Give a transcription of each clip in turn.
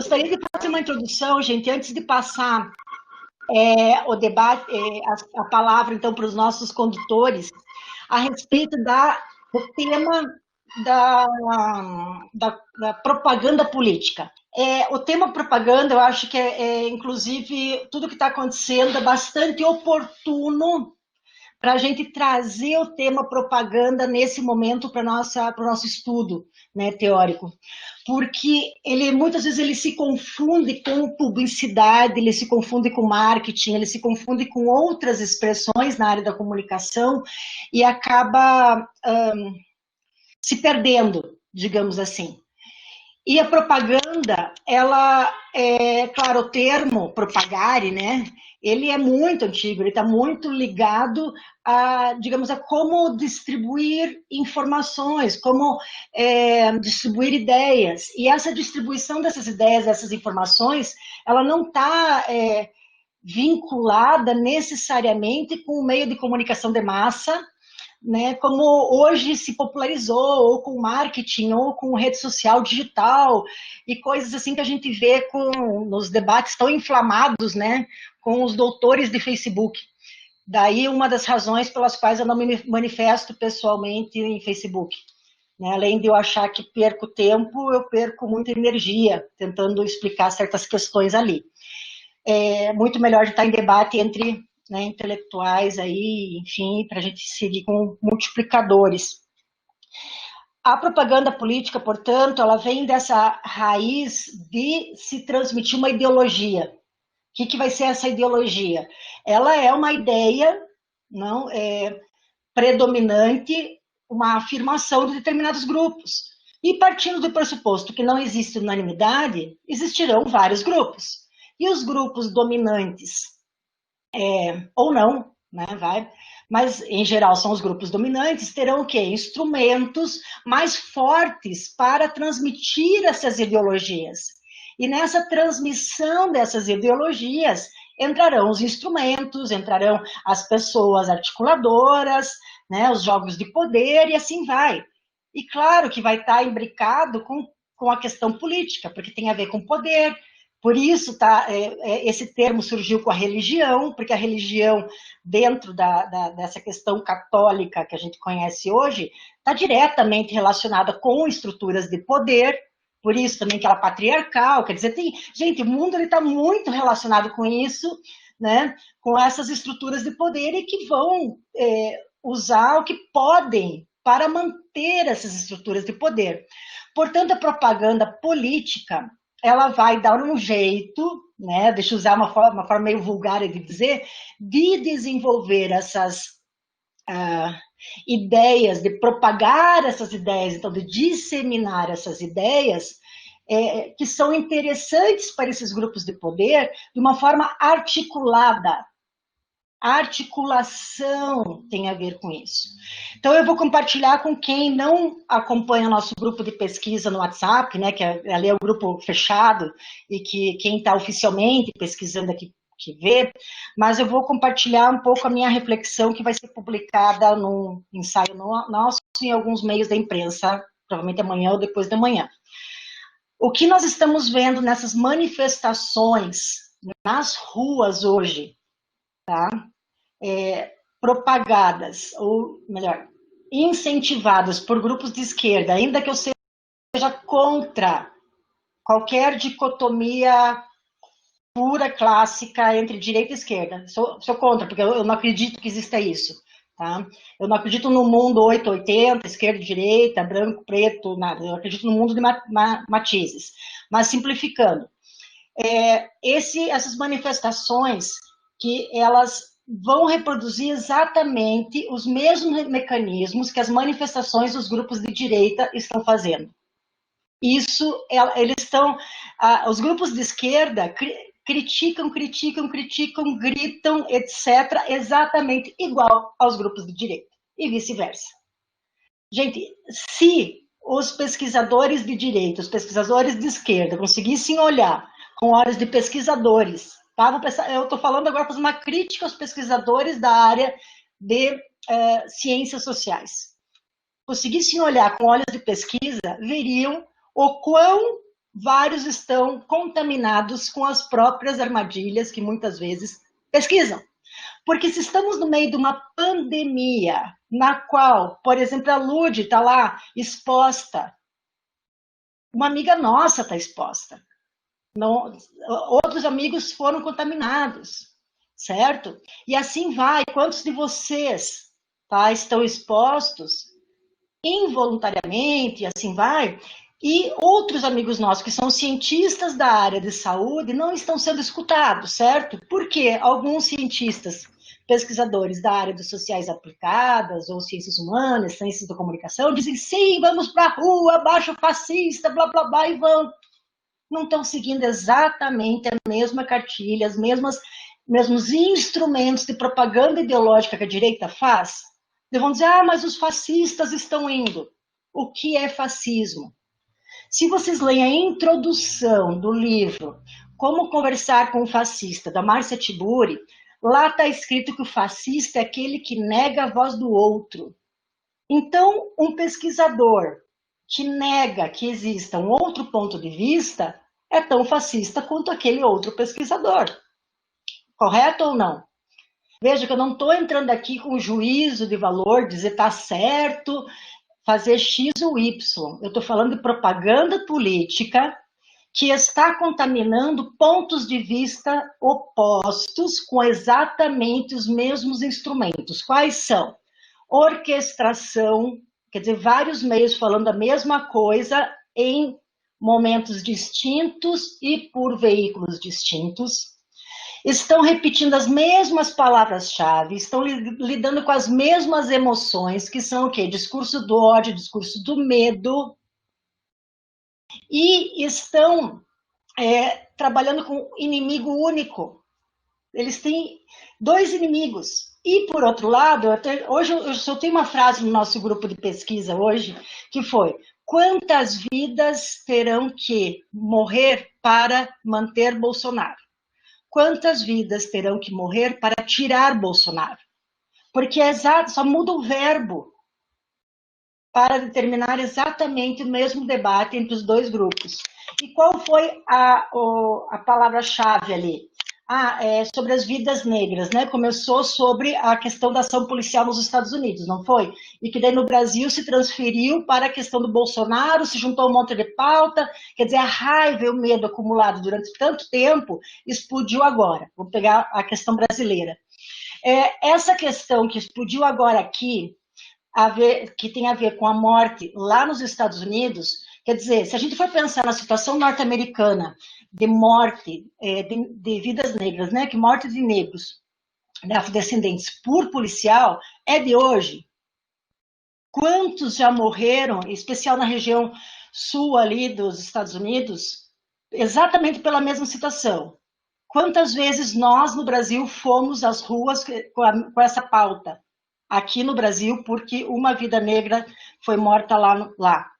gostaria de fazer uma introdução, gente, antes de passar o debate, a palavra, então, para os nossos condutores, a respeito do tema da propaganda política. O tema propaganda, eu acho que inclusive, tudo que está acontecendo é bastante oportuno para a gente trazer o tema propaganda nesse momento para o nosso estudo, né, teórico. Porque muitas vezes ele se confunde com publicidade, ele se confunde com marketing, ele se confunde com outras expressões na área da comunicação e acaba se perdendo, digamos assim. E a propaganda, ela claro, o termo propagare, né? Ele é muito antigo, ele está muito ligado digamos, a como distribuir informações, como distribuir ideias. E essa distribuição dessas ideias, dessas informações, ela não está vinculada necessariamente com o meio de comunicação de massa, né, como hoje se popularizou, ou com marketing, ou com rede social digital, e coisas assim que a gente vê nos debates tão inflamados, né, com os doutores de Facebook. Daí uma das razões pelas quais eu não me manifesto pessoalmente em Facebook. Né, além de eu achar que perco tempo, eu perco muita energia tentando explicar certas questões ali. É muito melhor de estar em debate entre, né, intelectuais aí, enfim, para a gente seguir com multiplicadores. A propaganda política, portanto, ela vem dessa raiz de se transmitir uma ideologia. O que vai ser essa ideologia? Ela é uma ideia não predominante, uma afirmação de determinados grupos. E partindo do pressuposto que não existe unanimidade, existirão vários grupos. E os grupos dominantes, ou não, né, mas em geral são os grupos dominantes, terão o quê? Instrumentos mais fortes para transmitir essas ideologias. E nessa transmissão dessas ideologias entrarão os instrumentos, entrarão as pessoas articuladoras, né, os jogos de poder e assim vai. E claro que vai estar imbricado com a questão política, porque tem a ver com poder. Por isso, esse termo surgiu com a religião, porque a religião, dentro dessa questão católica que a gente conhece hoje, está diretamente relacionada com estruturas de poder, por isso também que ela é patriarcal, quer dizer, gente, o mundo está muito relacionado com isso, né, com essas estruturas de poder e que vão usar o que podem para manter essas estruturas de poder. Portanto, a propaganda política, ela vai dar um jeito, né, deixa eu usar uma forma meio vulgar de dizer, de desenvolver essas ideias, de propagar essas ideias, então de disseminar essas ideias, que são interessantes para esses grupos de poder, de uma forma articulada. A articulação tem a ver com isso. Então, eu vou compartilhar com quem não acompanha nosso grupo de pesquisa no WhatsApp, né, que ali é um grupo fechado, e que quem está oficialmente pesquisando aqui que vê, mas eu vou compartilhar um pouco a minha reflexão, que vai ser publicada num ensaio nosso em alguns meios da imprensa, provavelmente amanhã ou depois de amanhã. O que nós estamos vendo nessas manifestações nas ruas hoje, tá? Propagadas, ou melhor, incentivadas por grupos de esquerda, ainda que eu seja contra qualquer dicotomia pura, clássica, entre direita e esquerda. Sou contra, porque eu não acredito que exista isso. Tá? Eu não acredito no mundo 880, esquerda e direita, branco, preto, nada. Eu acredito no mundo de matizes. Mas simplificando, essas manifestações que elas vão reproduzir exatamente os mesmos mecanismos que as manifestações dos grupos de direita estão fazendo. Isso, eles estão... os grupos de esquerda criticam, gritam, etc., exatamente igual aos grupos de direita, e vice-versa. Gente, se os pesquisadores de direita, os pesquisadores de esquerda conseguissem olhar com olhos de pesquisadores, tá? Eu estou falando agora, fazer uma crítica aos pesquisadores da área de ciências sociais. Conseguissem olhar com olhos de pesquisa, veriam o quão vários estão contaminados com as próprias armadilhas que muitas vezes pesquisam. Porque se estamos no meio de uma pandemia, na qual, por exemplo, a Lud está lá exposta, uma amiga nossa está exposta, não, outros amigos foram contaminados, certo? E assim vai. Quantos de vocês, tá, estão expostos involuntariamente, e assim vai? E outros amigos nossos que são cientistas da área de saúde não estão sendo escutados, certo? Porque alguns cientistas, pesquisadores da área de sociais aplicadas, ou ciências humanas, ciências da comunicação, dizem sim, vamos para a rua, abaixo fascista, blá, blá, blá, e vão. Não estão seguindo exatamente a mesma cartilha, os mesmos instrumentos de propaganda ideológica que a direita faz. Eles vão dizer, ah, mas os fascistas estão indo. O que é fascismo? Se vocês leem a introdução do livro Como Conversar com um Fascista, da Márcia Tiburi, lá está escrito que o fascista é aquele que nega a voz do outro. Então, um pesquisador que nega que exista um outro ponto de vista é tão fascista quanto aquele outro pesquisador. Correto ou não? Veja que eu não estou entrando aqui com juízo de valor, dizer está certo, fazer X ou Y. Eu estou falando de propaganda política que está contaminando pontos de vista opostos com exatamente os mesmos instrumentos. Quais são? Orquestração, quer dizer, vários meios falando a mesma coisa em momentos distintos e por veículos distintos. Estão repetindo as mesmas palavras-chave, estão lidando com as mesmas emoções, que são o quê? Discurso do ódio, discurso do medo, e estão trabalhando com inimigo único. Eles têm dois inimigos. E, por outro lado, hoje eu só tenho uma frase no nosso grupo de pesquisa hoje, que foi: quantas vidas terão que morrer para manter Bolsonaro? Quantas vidas terão que morrer para tirar Bolsonaro? Porque é exato, só muda o verbo para determinar exatamente o mesmo debate entre os dois grupos. E qual foi a palavra-chave ali? Sobre as vidas negras, né? Começou sobre a questão da ação policial nos Estados Unidos, não foi? E que daí no Brasil se transferiu para a questão do Bolsonaro, se juntou um monte de pauta, quer dizer, a raiva e o medo acumulado durante tanto tempo explodiu agora. Vou pegar a questão brasileira. Essa questão que explodiu agora aqui, que tem a ver com a morte lá nos Estados Unidos, quer dizer, se a gente for pensar na situação norte-americana de morte de vidas negras, né, que morte de negros, né, afrodescendentes por policial, é de hoje. Quantos já morreram, em especial na região sul ali dos Estados Unidos, exatamente pela mesma situação? Quantas vezes nós, no Brasil, fomos às ruas com essa pauta? Aqui no Brasil, porque uma vida negra foi morta lá,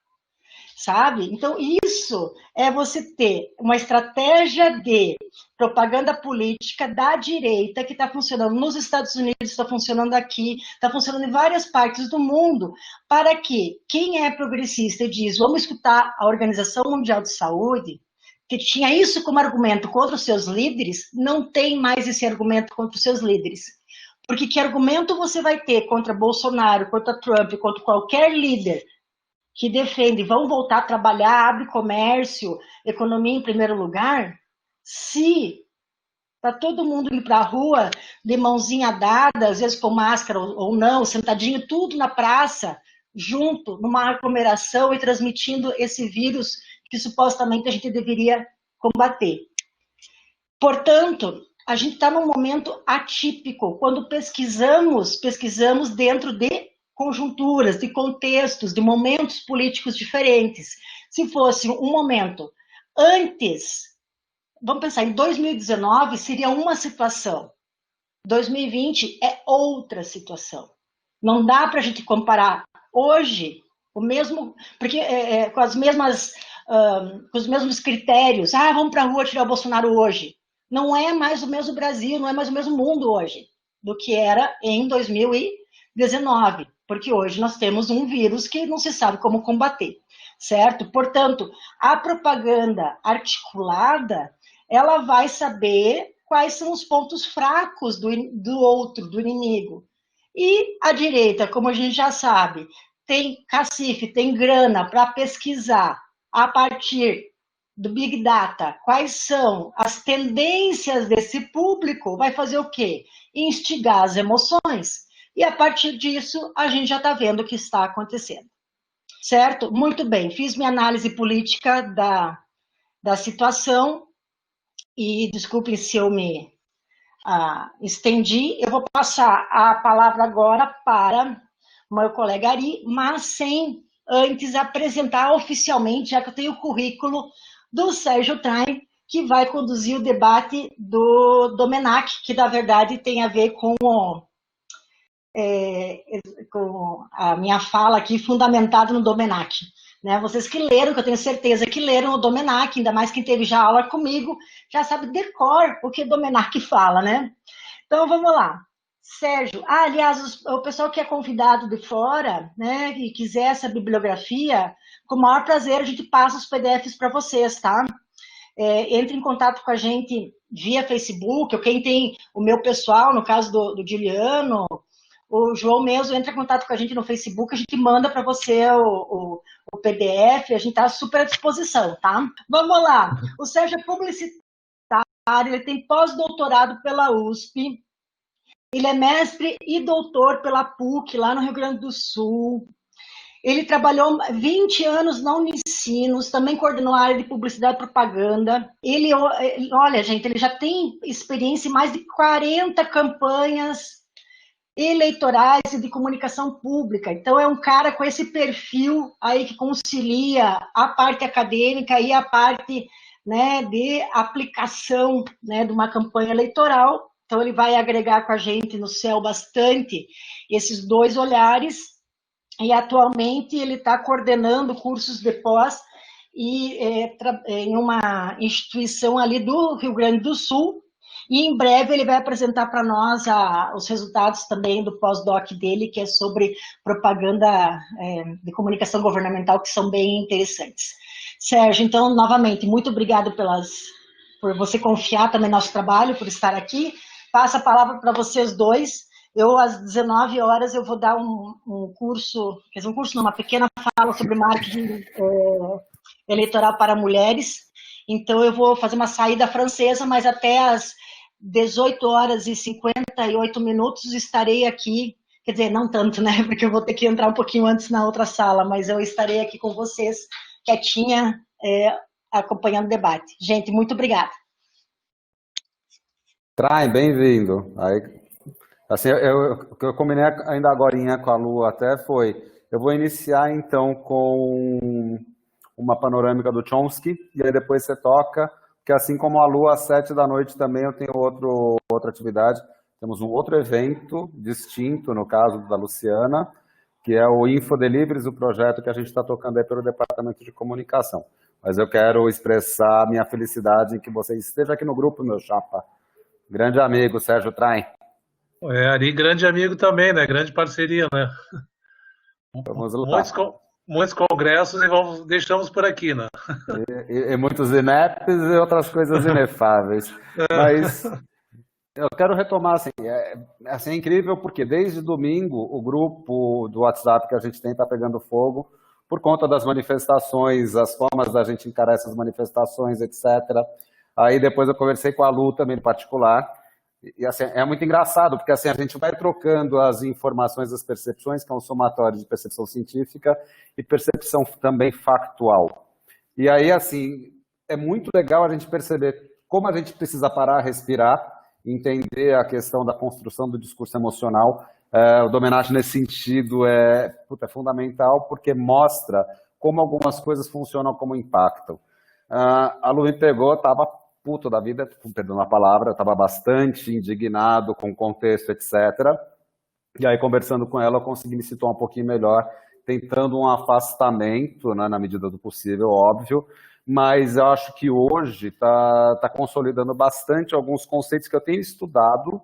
sabe? Então, isso é você ter uma estratégia de propaganda política da direita que está funcionando nos Estados Unidos, está funcionando aqui, está funcionando em várias partes do mundo, para que quem é progressista e diz, vamos escutar a Organização Mundial de Saúde, que tinha isso como argumento contra os seus líderes, não tem mais esse argumento contra os seus líderes. Porque que argumento você vai ter contra Bolsonaro, contra Trump, contra qualquer líder que defende, vão voltar a trabalhar, abre comércio, economia em primeiro lugar, se está todo mundo indo para a rua de mãozinha dada, às vezes com máscara ou não, sentadinho, tudo na praça, junto, numa aglomeração e transmitindo esse vírus que supostamente a gente deveria combater. Portanto, a gente está num momento atípico. Quando pesquisamos dentro de conjunturas, de contextos, de momentos políticos diferentes. Se fosse um momento antes, vamos pensar, em 2019 seria uma situação. 2020 é outra situação. Não dá para a gente comparar hoje o mesmo, porque com as mesmas, com os mesmos critérios. Vamos para a rua tirar o Bolsonaro hoje. Não é mais o mesmo Brasil, não é mais o mesmo mundo hoje do que era em 2019, porque hoje nós temos um vírus que não se sabe como combater. certo? Portanto, a propaganda articulada, ela vai saber quais são os pontos fracos do outro, do inimigo. E a direita, como a gente já sabe, tem cacife, tem grana para pesquisar a partir do Big Data quais são as tendências desse público, vai fazer o quê? Instigar as emoções. E a partir disso, a gente já está vendo o que está acontecendo. Certo? Muito bem, fiz minha análise política da situação e desculpem se eu me estendi. Eu vou passar a palavra agora para o meu colega Ari, mas sem antes apresentar oficialmente, já que eu tenho o currículo do Sérgio Traim, que vai conduzir o debate do Domenach, que na verdade tem a ver com a minha fala aqui fundamentada no Domenach. Né? Vocês que leram, que eu tenho certeza que leram o Domenach, ainda mais quem teve já aula comigo, já sabe de cor o que Domenach fala, né? Então, vamos lá. Sérgio, aliás, o pessoal que é convidado de fora, né, e quiser essa bibliografia, com o maior prazer a gente passa os PDFs para vocês, tá? Entre em contato com a gente via Facebook, ou quem tem o meu pessoal, no caso do Juliano, o João mesmo entra em contato com a gente no Facebook, a gente manda para você o PDF, a gente está super à disposição, tá? Vamos lá. O Sérgio é publicitário, ele tem pós-doutorado pela USP, ele é mestre e doutor pela PUC, lá no Rio Grande do Sul. Ele trabalhou 20 anos na Unicinos, também coordenou a área de publicidade e propaganda. Olha, gente, ele já tem experiência em mais de 40 campanhas eleitorais e de comunicação pública. Então, é um cara com esse perfil aí que concilia a parte acadêmica e a parte, né, de aplicação, né, de uma campanha eleitoral. Então, ele vai agregar com a gente no céu bastante esses dois olhares. E, atualmente, ele está coordenando cursos de pós em uma instituição ali do Rio Grande do Sul. E em breve ele vai apresentar para nós os resultados também do pós-doc dele, que é sobre propaganda de comunicação governamental, que são bem interessantes. Sérgio, então, novamente, muito obrigado por você confiar também no nosso trabalho, por estar aqui. Passo a palavra para vocês dois. Eu, às 19 horas, eu vou dar um curso, quer dizer, uma pequena fala sobre marketing eleitoral para mulheres. Então, eu vou fazer uma saída francesa, mas até às 18 horas e 58 minutos estarei aqui, quer dizer, não tanto, né, porque eu vou ter que entrar um pouquinho antes na outra sala, mas eu estarei aqui com vocês, quietinha, acompanhando o debate. Gente, muito obrigada. Traim, bem-vindo. Assim, o que eu combinei ainda agorinha com a Lu até foi, eu vou iniciar então com uma panorâmica do Chomsky, e aí depois você toca, que assim como a Lu, às 7 da noite também eu tenho outra atividade, temos um outro evento distinto, no caso da Luciana, que é o Infodeliveries, o projeto que a gente está tocando aí pelo Departamento de Comunicação. Mas eu quero expressar a minha felicidade em que você esteja aqui no grupo, meu chapa. Grande amigo, Sérgio Traim. Ari, grande amigo também, né? Grande parceria, né? Vamos lá. Muitos congressos e deixamos por aqui, né? E muitos inepes e outras coisas inefáveis. Mas eu quero retomar, assim, é incrível porque desde domingo o grupo do WhatsApp que a gente tem está pegando fogo por conta das manifestações, as formas da gente encarar essas manifestações, etc. Aí depois eu conversei com a Lu também em particular, e assim, é muito engraçado, porque assim, a gente vai trocando as informações, as percepções, que é um somatório de percepção científica e percepção também factual. E aí, assim, é muito legal a gente perceber como a gente precisa parar, respirar, entender a questão da construção do discurso emocional. O Domenach, nesse sentido, é fundamental, porque mostra como algumas coisas funcionam, como impactam. A Lu me pegou, estava puto da vida, perdão a palavra, estava bastante indignado com o contexto, etc. E aí, conversando com ela, eu consegui me situar um pouquinho melhor, tentando um afastamento, né, na medida do possível, óbvio, mas eu acho que hoje está consolidando bastante alguns conceitos que eu tenho estudado,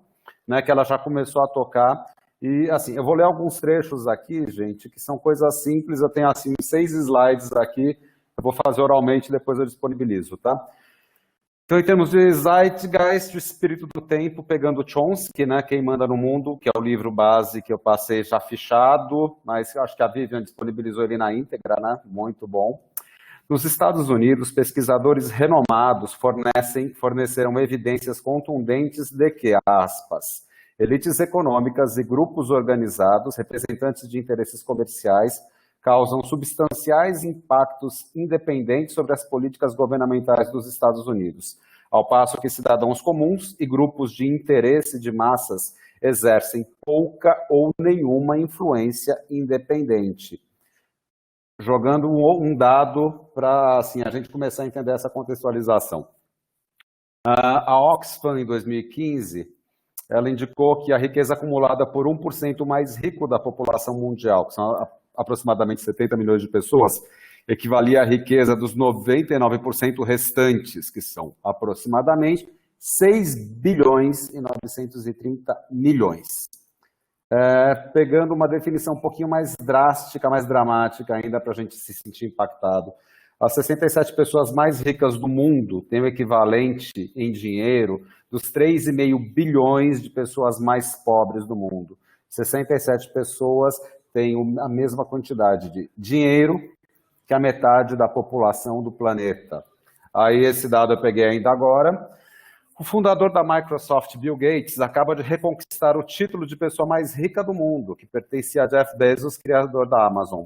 né, que ela já começou a tocar, E, assim, eu vou ler alguns trechos aqui, gente, que são coisas simples. Eu tenho, assim, 6 slides aqui. Eu vou fazer oralmente, depois eu disponibilizo, tá? Então, em termos de Zeitgeist, o espírito do tempo, pegando Chomsky, né, Quem Manda no Mundo, que é o livro base que eu passei já fichado, mas acho que a Vivian disponibilizou ele na íntegra, né? Muito bom. Nos Estados Unidos, pesquisadores renomados forneceram evidências contundentes de que, aspas, elites econômicas e grupos organizados, representantes de interesses comerciais, causam substanciais impactos independentes sobre as políticas governamentais dos Estados Unidos, ao passo que cidadãos comuns e grupos de interesse de massas exercem pouca ou nenhuma influência independente. Jogando um dado para assim, a gente começar a entender essa contextualização. A Oxfam, em 2015, ela indicou que a riqueza acumulada por 1% mais rico da população mundial, que são aproximadamente 70 milhões de pessoas, equivalia à riqueza dos 99% restantes, que são aproximadamente 6 bilhões e 930 milhões. Pegando uma definição um pouquinho mais drástica, mais dramática ainda, para a gente se sentir impactado. As 67 pessoas mais ricas do mundo têm o equivalente em dinheiro dos 3,5 bilhões de pessoas mais pobres do mundo. 67 pessoas têm a mesma quantidade de dinheiro que a metade da população do planeta. Aí esse dado eu peguei ainda agora. O fundador da Microsoft, Bill Gates, acaba de reconquistar o título de pessoa mais rica do mundo, que pertencia a Jeff Bezos, criador da Amazon.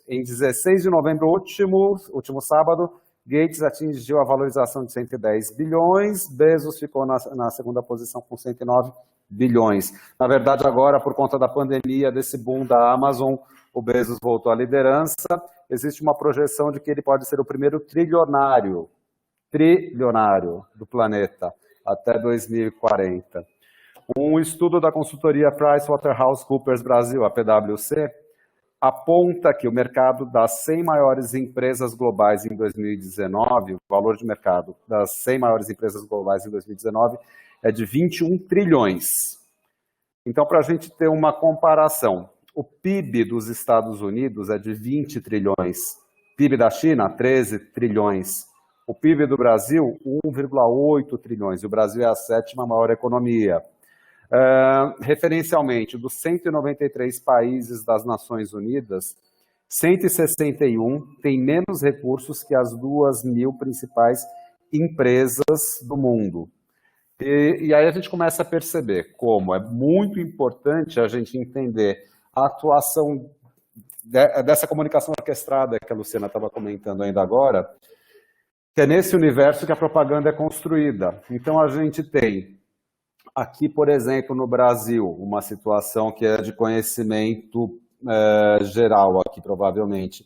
Em 16 de novembro, último sábado, Gates atingiu a valorização de 110 bilhões, Bezos ficou na segunda posição com 109 bilhões. Na verdade, agora, por conta da pandemia, desse boom da Amazon, o Bezos voltou à liderança. Existe uma projeção de que ele pode ser o primeiro trilionário do planeta até 2040. Um estudo da consultoria PricewaterhouseCoopers Brasil, a PwC, aponta que o mercado das 100 maiores empresas globais em 2019, o valor de mercado das 100 maiores empresas globais em 2019 é de 21 trilhões. Então, para a gente ter uma comparação, o PIB dos Estados Unidos é de 20 trilhões, PIB da China, 13 trilhões, o PIB do Brasil, 1,8 trilhões, e o Brasil é a 7ª maior economia. Referencialmente, dos 193 países das Nações Unidas, 161 têm menos recursos que as 2.000 principais empresas do mundo. E aí a gente começa a perceber como é muito importante a gente entender a atuação dessa comunicação orquestrada que a Luciana estava comentando ainda agora, que é nesse universo que a propaganda é construída. Então a gente tem aqui, por exemplo, no Brasil, uma situação que é de conhecimento geral aqui, provavelmente.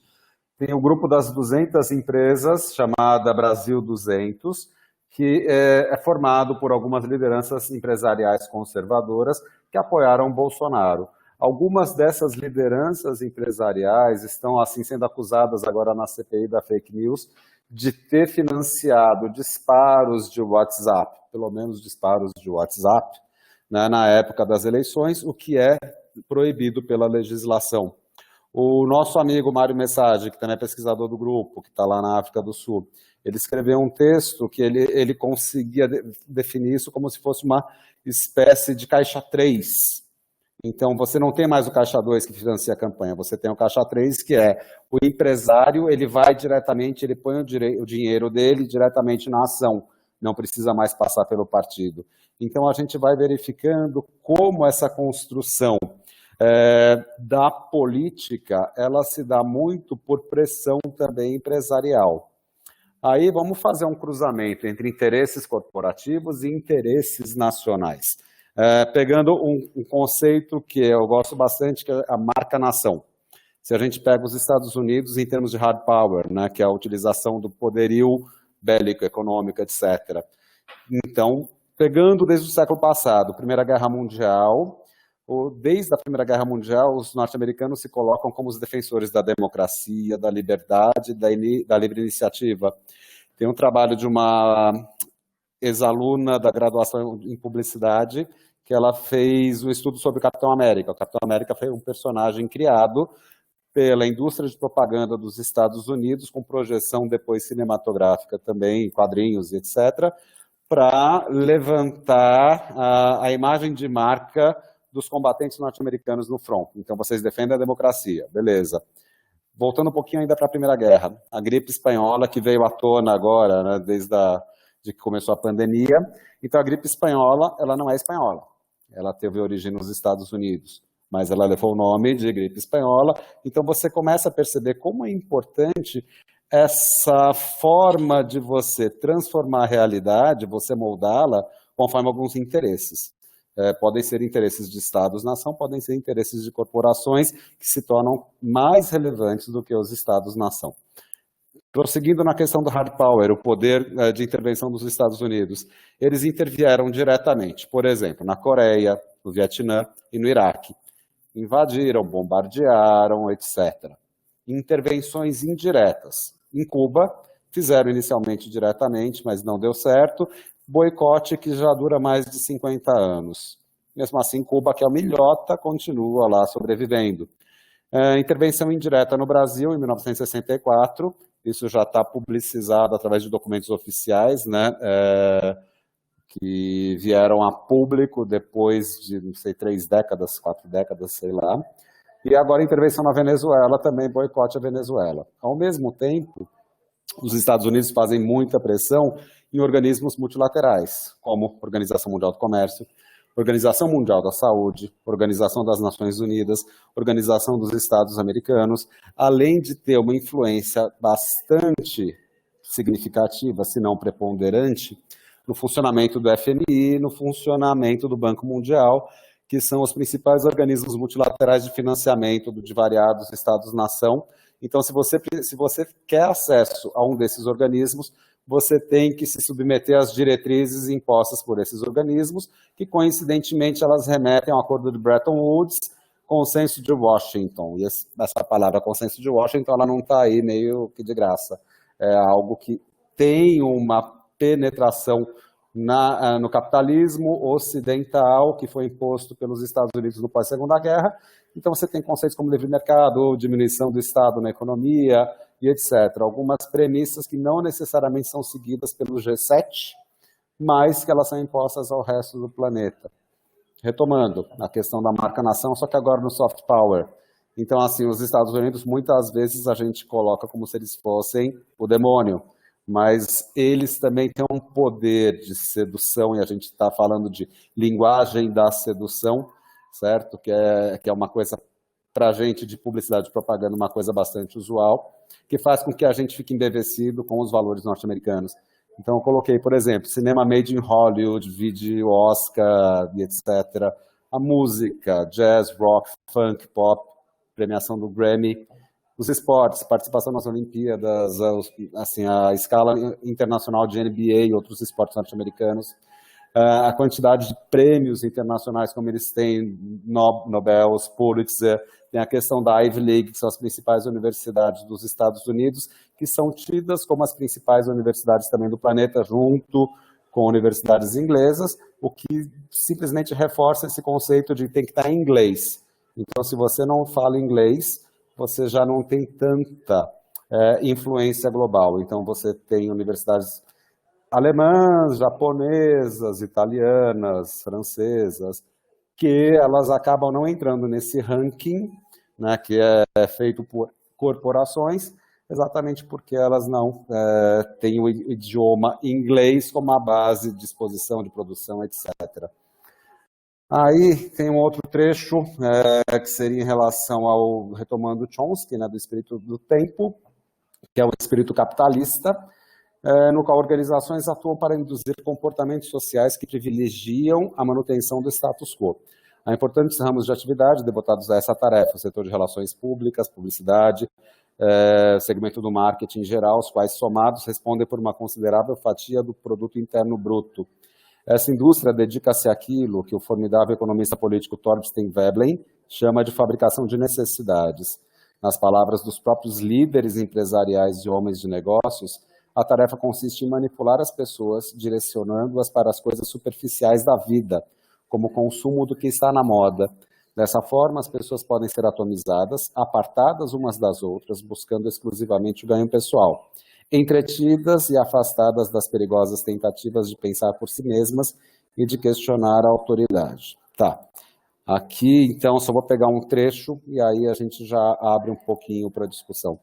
Tem o grupo das 200 empresas, chamada Brasil 200, que é formado por algumas lideranças empresariais conservadoras que apoiaram Bolsonaro. Algumas dessas lideranças empresariais estão assim sendo acusadas agora na CPI da fake news de ter financiado disparos de WhatsApp, pelo menos disparos de WhatsApp, né, na época das eleições, o que é proibido pela legislação. O nosso amigo Mário Message, que também é pesquisador do grupo, que está lá na África do Sul, ele escreveu um texto que ele conseguia definir isso como se fosse uma espécie de caixa 3. Então, você não tem mais o caixa 2 que financia a campanha, você tem o caixa 3, que é o empresário, ele vai diretamente, ele põe o dinheiro dele diretamente na ação, não precisa mais passar pelo partido. Então, a gente vai verificando como essa construção da política, ela se dá muito por pressão também empresarial. Aí, vamos fazer um cruzamento entre interesses corporativos e interesses nacionais. Pegando um conceito que eu gosto bastante, que é a marca-nação. Se a gente pega os Estados Unidos em termos de hard power, né, que é a utilização do poderio bélico, econômico, etc. Então, pegando desde o século passado, Primeira Guerra Mundial, desde a Primeira Guerra Mundial, os norte-americanos se colocam como os defensores da democracia, da liberdade, da livre iniciativa. Tem um trabalho de uma ex-aluna da graduação em publicidade, que ela fez um estudo sobre o Capitão América. O Capitão América foi um personagem criado pela indústria de propaganda dos Estados Unidos, com projeção depois cinematográfica também, quadrinhos, etc., para levantar a imagem de marca dos combatentes norte-americanos no front. Então, vocês defendem a democracia, beleza. Voltando um pouquinho ainda para a Primeira Guerra, a gripe espanhola que veio à tona agora, né, desde de que começou a pandemia. Então, a gripe espanhola, ela não é espanhola. Ela teve origem nos Estados Unidos, mas ela levou o nome de gripe espanhola. Então, você começa a perceber como é importante essa forma de você transformar a realidade, você moldá-la conforme alguns interesses. Podem ser interesses de Estados-nação, podem ser interesses de corporações que se tornam mais relevantes do que os Estados-nação. Prosseguindo na questão do hard power, o poder de intervenção dos Estados Unidos, eles intervieram diretamente, por exemplo, na Coreia, no Vietnã e no Iraque. Invadiram, bombardearam, etc. Intervenções indiretas. Em Cuba, fizeram inicialmente diretamente, mas não deu certo. Boicote que já dura mais de 50 anos. Mesmo assim, Cuba, que é uma ilhota, continua lá sobrevivendo. Intervenção indireta no Brasil, em 1964, isso já está publicizado através de documentos oficiais, né, que vieram a público depois de, não sei, 3 décadas, 4 décadas, sei lá. E agora a intervenção na Venezuela, também boicote a Venezuela. Ao mesmo tempo, os Estados Unidos fazem muita pressão em organismos multilaterais, como Organização Mundial do Comércio, Organização Mundial da Saúde, Organização das Nações Unidas, Organização dos Estados Americanos, além de ter uma influência bastante significativa, se não preponderante, no funcionamento do FMI, no funcionamento do Banco Mundial, que são os principais organismos multilaterais de financiamento de variados Estados-nação. Então, se você quer acesso a um desses organismos, você tem que se submeter às diretrizes impostas por esses organismos, que, coincidentemente, elas remetem ao Acordo de Bretton Woods, Consenso de Washington. E essa palavra Consenso de Washington, ela não está aí meio que de graça. É algo que tem uma penetração no capitalismo ocidental, que foi imposto pelos Estados Unidos no pós-Segunda Guerra. Então, você tem conceitos como livre mercado, diminuição do Estado na economia, e etc. Algumas premissas que não necessariamente são seguidas pelo G7, mas que elas são impostas ao resto do planeta. Retomando a questão da marca-nação, só que agora no soft power. Então, assim, os Estados Unidos, muitas vezes a gente coloca como se eles fossem o demônio, mas eles também têm um poder de sedução, e a gente está falando de linguagem da sedução, certo? Que é uma coisa, para a gente, de publicidade e propaganda, uma coisa bastante usual, que faz com que a gente fique embevecido com os valores norte-americanos. Então, eu coloquei, por exemplo, cinema made in Hollywood, vídeo Oscar, e etc. A música, jazz, rock, funk, pop, premiação do Grammy. Os esportes, participação nas Olimpíadas, assim, a escala internacional de NBA e outros esportes norte-americanos. A quantidade de prêmios internacionais, como eles têm, Nobel, Pulitzer, tem a questão da Ivy League, que são as principais universidades dos Estados Unidos, que são tidas como as principais universidades também do planeta, junto com universidades inglesas, o que simplesmente reforça esse conceito de tem que estar em inglês. Então, se você não fala inglês, você já não tem tanta influência global. Então, você tem universidades alemãs, japonesas, italianas, francesas, que elas acabam não entrando nesse ranking, né, que é feito por corporações, exatamente porque elas não têm o idioma inglês como a base de exposição, de produção, etc. Aí tem um outro trecho que seria em relação ao, retomando Chomsky, né, do espírito do tempo, que é o espírito capitalista, no qual organizações atuam para induzir comportamentos sociais que privilegiam a manutenção do status quo. Há importantes ramos de atividade devotados a essa tarefa, o setor de relações públicas, publicidade, segmento do marketing em geral, os quais somados respondem por uma considerável fatia do produto interno bruto. Essa indústria dedica-se àquilo que o formidável economista político Torsten Veblen chama de fabricação de necessidades. Nas palavras dos próprios líderes empresariais e homens de negócios, a tarefa consiste em manipular as pessoas, direcionando-as para as coisas superficiais da vida, como consumo do que está na moda. Dessa forma, as pessoas podem ser atomizadas, apartadas umas das outras, buscando exclusivamente o ganho pessoal, entretidas e afastadas das perigosas tentativas de pensar por si mesmas e de questionar a autoridade. Tá. Aqui, então, só vou pegar um trecho e aí a gente já abre um pouquinho para a discussão.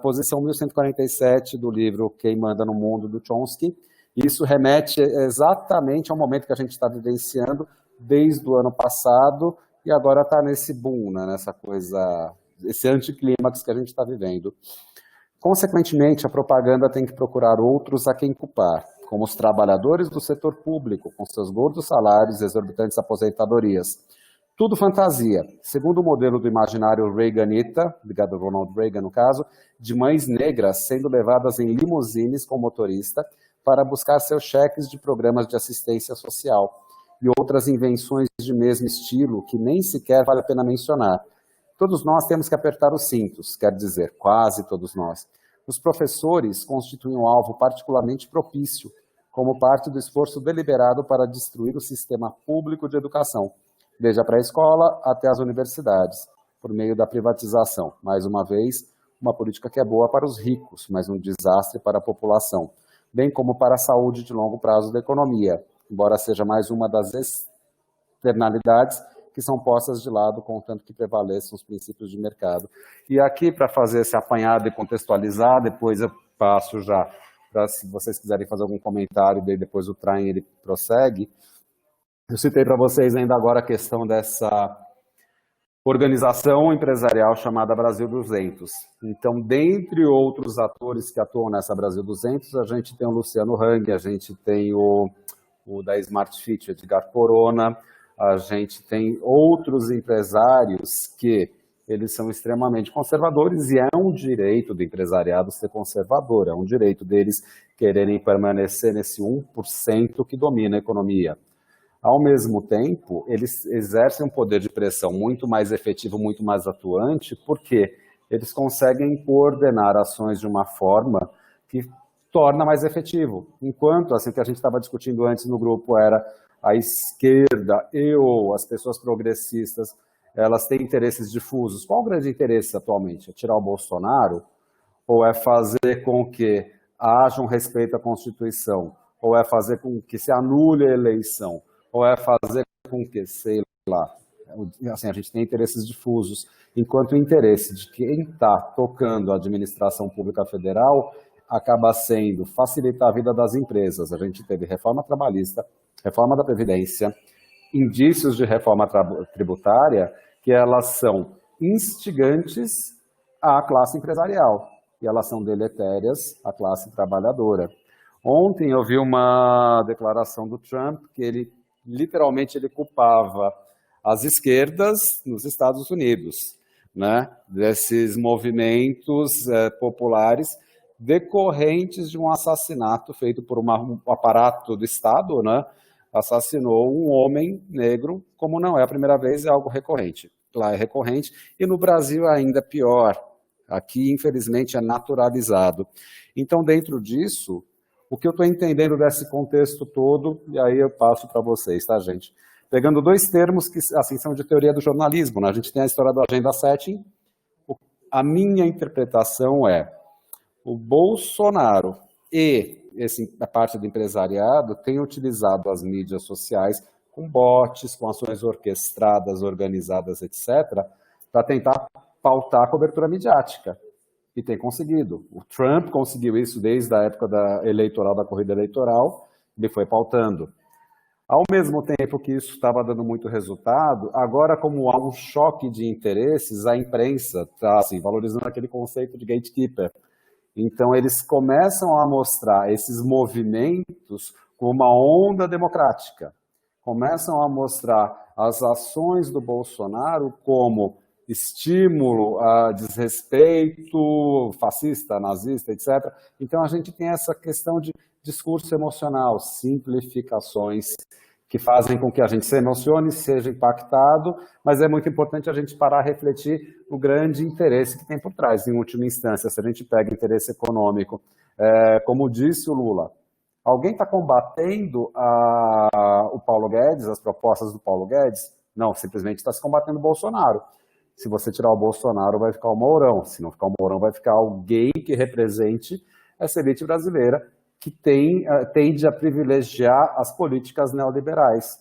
Posição 1147 do livro Quem Manda no Mundo, do Chomsky. Isso remete exatamente ao momento que a gente está vivenciando desde o ano passado e agora está nesse boom, né, nessa coisa, esse anticlímax que a gente está vivendo. Consequentemente, a propaganda tem que procurar outros a quem culpar, como os trabalhadores do setor público, com seus gordos salários e exorbitantes aposentadorias. Tudo fantasia, segundo o modelo do imaginário Reaganita, ligado a Ronald Reagan no caso, de mães negras sendo levadas em limusines com motorista para buscar seus cheques de programas de assistência social e outras invenções de mesmo estilo que nem sequer vale a pena mencionar. Todos nós temos que apertar os cintos, quer dizer, quase todos nós. Os professores constituem um alvo particularmente propício, como parte do esforço deliberado para destruir o sistema público de educação, desde a pré-escola até as universidades, por meio da privatização. Mais uma vez, uma política que é boa para os ricos, mas um desastre para a população, bem como para a saúde de longo prazo da economia, embora seja mais uma das externalidades que são postas de lado, contanto que prevaleçam os princípios de mercado. E aqui, para fazer esse apanhado e contextualizar, depois eu passo já, para se vocês quiserem fazer algum comentário, daí depois o Traem ele prossegue. Eu citei para vocês ainda agora a questão dessa organização empresarial chamada Brasil 200. Então, dentre outros atores que atuam nessa Brasil 200, a gente tem o Luciano Hang, a gente tem o da Smart Fit, Edgar Corona, a gente tem outros empresários que eles são extremamente conservadores e é um direito do empresariado ser conservador, é um direito deles quererem permanecer nesse 1% que domina a economia. Ao mesmo tempo, eles exercem um poder de pressão muito mais efetivo, muito mais atuante, porque eles conseguem coordenar ações de uma forma que torna mais efetivo. Enquanto, assim, que a gente estava discutindo antes no grupo era a esquerda ou as pessoas progressistas, elas têm interesses difusos. Qual o grande interesse atualmente? É tirar o Bolsonaro? Ou é fazer com que haja um respeito à Constituição? Ou é fazer com que se anule a eleição? Ou é fazer com que, sei lá, assim, a gente tem interesses difusos, enquanto o interesse de quem está tocando a administração pública federal acaba sendo facilitar a vida das empresas. A gente teve reforma trabalhista, reforma da Previdência, indícios de reforma tributária, que elas são instigantes à classe empresarial, e elas são deletérias à classe trabalhadora. Ontem eu vi uma declaração do Trump que ele literalmente ele culpava as esquerdas nos Estados Unidos, né, desses movimentos populares decorrentes de um assassinato feito por um aparato do Estado, né, assassinou um homem negro, como não é a primeira vez, é algo recorrente. Lá é recorrente, e no Brasil ainda pior. Aqui, infelizmente, é naturalizado. Então, dentro disso, o que eu estou entendendo desse contexto todo, e aí eu passo para vocês, tá, gente? Pegando dois termos que, assim, são de teoria do jornalismo, né? A gente tem a história do agenda setting. A minha interpretação é o Bolsonaro e a parte do empresariado têm utilizado as mídias sociais com bots, com ações orquestradas, organizadas, etc., para tentar pautar a cobertura midiática. E tem conseguido. O Trump conseguiu isso desde a época da corrida eleitoral, ele foi pautando. Ao mesmo tempo que isso estava dando muito resultado, agora, como há um choque de interesses, a imprensa está assim, valorizando aquele conceito de gatekeeper. Então, eles começam a mostrar esses movimentos como uma onda democrática. Começam a mostrar as ações do Bolsonaro como estímulo a desrespeito fascista, nazista, etc. Então, a gente tem essa questão de discurso emocional, simplificações que fazem com que a gente se emocione, seja impactado, mas é muito importante a gente parar a refletir o grande interesse que tem por trás, em última instância, se a gente pega interesse econômico. Como disse o Lula, alguém está combatendo o Paulo Guedes, as propostas do Paulo Guedes? Não, simplesmente está se combatendo o Bolsonaro. Se você tirar o Bolsonaro, vai ficar o Mourão. Se não ficar o Mourão, vai ficar alguém que represente essa elite brasileira que tende a privilegiar as políticas neoliberais,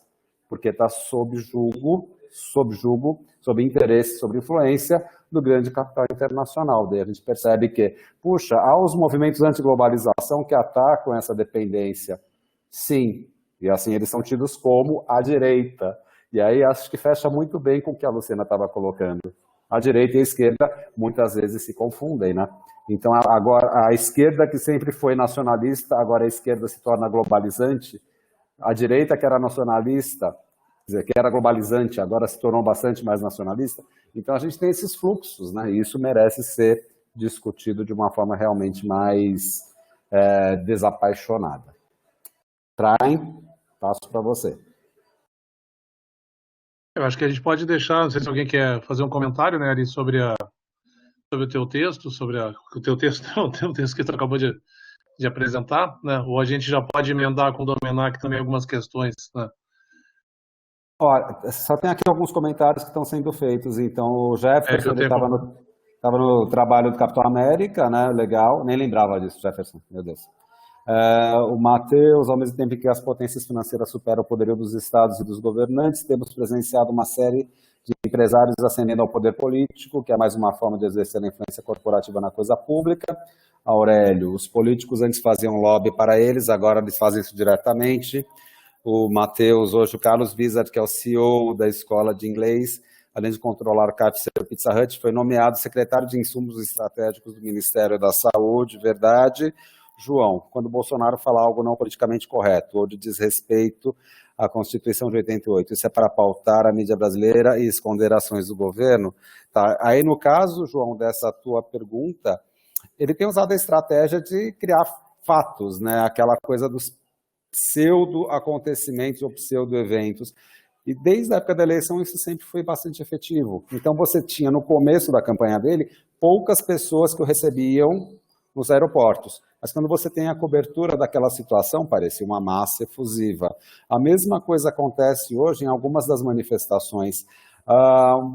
porque está sob interesse, sob influência do grande capital internacional. Daí a gente percebe que, puxa, há os movimentos anti-globalização que atacam essa dependência. Sim, e assim eles são tidos como a direita. E aí acho que fecha muito bem com o que a Luciana estava colocando. A direita e a esquerda muitas vezes se confundem, né? Então agora a esquerda que sempre foi nacionalista, agora a esquerda se torna globalizante. A direita que era nacionalista, quer dizer, que era globalizante, agora se tornou bastante mais nacionalista. Então a gente tem esses fluxos, né? E isso merece ser discutido de uma forma realmente mais desapaixonada. Traem, passo para você. Eu acho que a gente pode deixar, não sei se alguém quer fazer um comentário, né, ali sobre o teu texto, o teu texto, não, o teu texto que tu acabou de apresentar, né, ou a gente já pode emendar com o Domenac também algumas questões, né. Olha, só tem aqui alguns comentários que estão sendo feitos. Então, o Jefferson estava no trabalho do Capitão América, né, legal, nem lembrava disso, Jefferson, meu Deus. O Matheus, ao mesmo tempo que as potências financeiras superam o poderio dos estados e dos governantes, temos presenciado uma série de empresários ascendendo ao poder político, que é mais uma forma de exercer a influência corporativa na coisa pública. Aurélio, os políticos antes faziam lobby para eles, agora eles fazem isso diretamente. O Matheus, hoje o Carlos Wizard, que é o CEO da escola de inglês, além de controlar o KFC e o Pizza Hut, foi nomeado secretário de insumos estratégicos do Ministério da Saúde, verdade. João, quando o Bolsonaro fala algo não politicamente correto ou de desrespeito à Constituição de 88, isso é para pautar a mídia brasileira e esconder ações do governo? Tá. Aí, no caso, João, dessa tua pergunta, ele tem usado a estratégia de criar fatos, né? Aquela coisa dos pseudo-acontecimentos ou pseudo-eventos. E desde a época da eleição isso sempre foi bastante efetivo. Então você tinha, no começo da campanha dele, poucas pessoas que o recebiam nos aeroportos. Mas quando você tem a cobertura daquela situação, parecia uma massa efusiva. A mesma coisa acontece hoje em algumas das manifestações.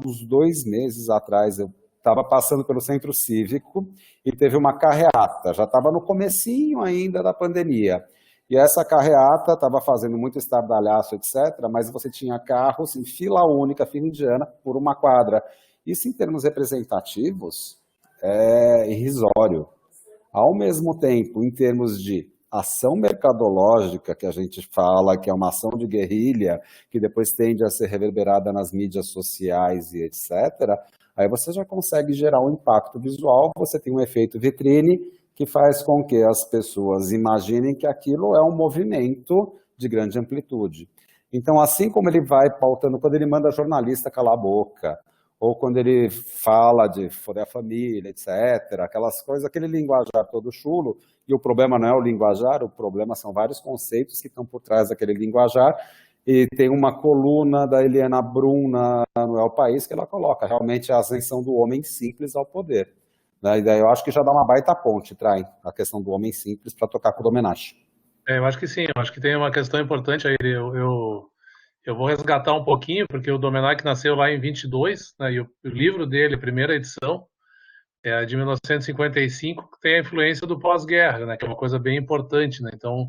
Uns 2 meses atrás, eu estava passando pelo centro cívico e teve uma carreata. Já estava no comecinho ainda da pandemia. E essa carreata estava fazendo muito estardalhaço, etc., mas você tinha carros em fila única, fila indiana, por uma quadra. Isso, em termos representativos, é irrisório. Ao mesmo tempo, em termos de ação mercadológica, que a gente fala que é uma ação de guerrilha, que depois tende a ser reverberada nas mídias sociais e etc., aí você já consegue gerar um impacto visual, você tem um efeito vitrine, que faz com que as pessoas imaginem que aquilo é um movimento de grande amplitude. Então, assim como ele vai pautando, quando ele manda jornalista calar a boca, ou quando ele fala de foder a família, etc., aquelas coisas, aquele linguajar todo chulo, e o problema não é o linguajar, o problema são vários conceitos que estão por trás daquele linguajar, e tem uma coluna da Eliana Brum no El País que ela coloca realmente a ascensão do homem simples ao poder. E daí eu acho que já dá uma baita ponte, Trai, a questão do homem simples para tocar com o Domenech. Eu acho que sim, eu acho que tem uma questão importante aí, eu vou resgatar um pouquinho, porque o Domenech nasceu lá em 22, né, e o livro dele, primeira edição, é de 1955, que tem a influência do pós-guerra, né, que é uma coisa bem importante, né, então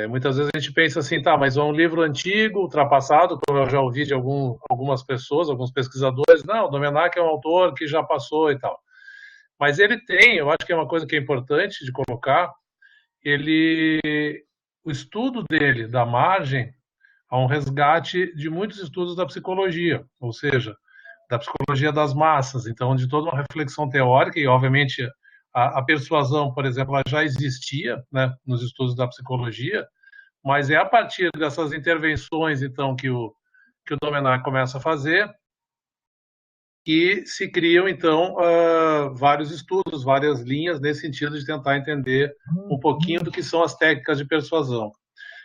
muitas vezes a gente pensa assim, tá, mas é um livro antigo, ultrapassado, como eu já ouvi de algumas pessoas, alguns pesquisadores, não, o Domenech é um autor que já passou e tal. Mas ele tem, eu acho que é uma coisa que é importante de colocar, o estudo dele, da margem, a um resgate de muitos estudos da psicologia, ou seja, da psicologia das massas, então de toda uma reflexão teórica, e obviamente a persuasão, por exemplo, ela já existia, né, nos estudos da psicologia, mas é a partir dessas intervenções, então, que o Domenech começa a fazer, que se criam, então, vários estudos, várias linhas nesse sentido de tentar entender um pouquinho do que são as técnicas de persuasão.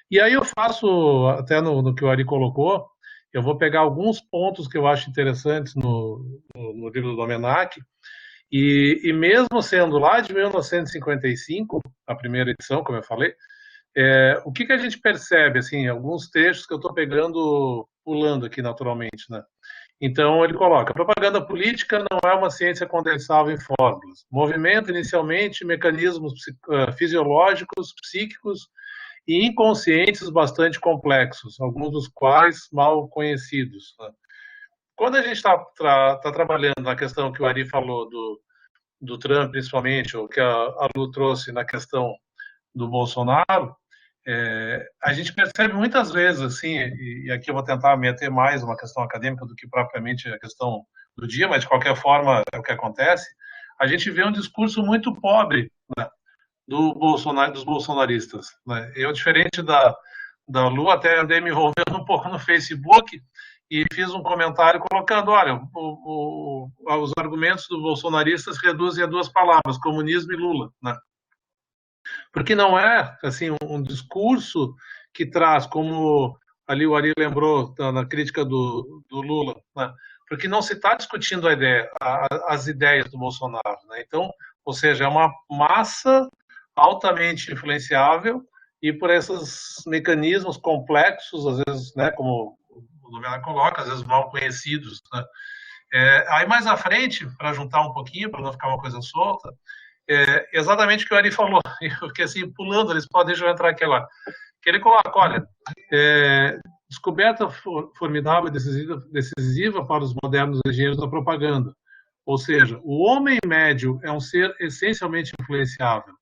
E aí eu faço, até no que o Ari colocou, eu vou pegar alguns pontos que eu acho interessantes no livro do Domenech, e mesmo sendo lá de 1955, a primeira edição, como eu falei, O que a gente percebe, assim, alguns trechos que eu estou pulando aqui naturalmente, né? Então, ele coloca: a propaganda política não é uma ciência condensável em fórmulas. Movimenta inicialmente mecanismos fisiológicos, psíquicos e inconscientes bastante complexos, alguns dos quais mal conhecidos, né? Quando a gente está trabalhando na questão que o Ari falou do Trump, principalmente, ou que a Lu trouxe na questão do Bolsonaro, a gente percebe muitas vezes, assim, e aqui eu vou tentar meter mais uma questão acadêmica do que propriamente a questão do dia, mas de qualquer forma é o que acontece, a gente vê um discurso muito pobre, né, dos bolsonaristas, né? Eu, diferente da Lu, até andei me envolvendo um pouco no Facebook e fiz um comentário colocando: olha, os argumentos dos bolsonaristas reduzem a 2 palavras, comunismo e Lula, né? Porque não é, assim, um discurso que traz, como ali o Ari lembrou na crítica do Lula, né? Porque não se está discutindo as ideias do Bolsonaro, né? Então, ou seja, é uma massa altamente influenciável e por esses mecanismos complexos, às vezes, né, como o Domenech coloca, às vezes mal conhecidos, né? Aí mais à frente, para juntar um pouquinho, para não ficar uma coisa solta, exatamente o que o Ari falou, eu fiquei assim, pulando, deixa eu entrar aqui lá, que ele coloca: olha, descoberta formidável e decisiva para os modernos engenheiros da propaganda, ou seja, o homem médio é um ser essencialmente influenciável.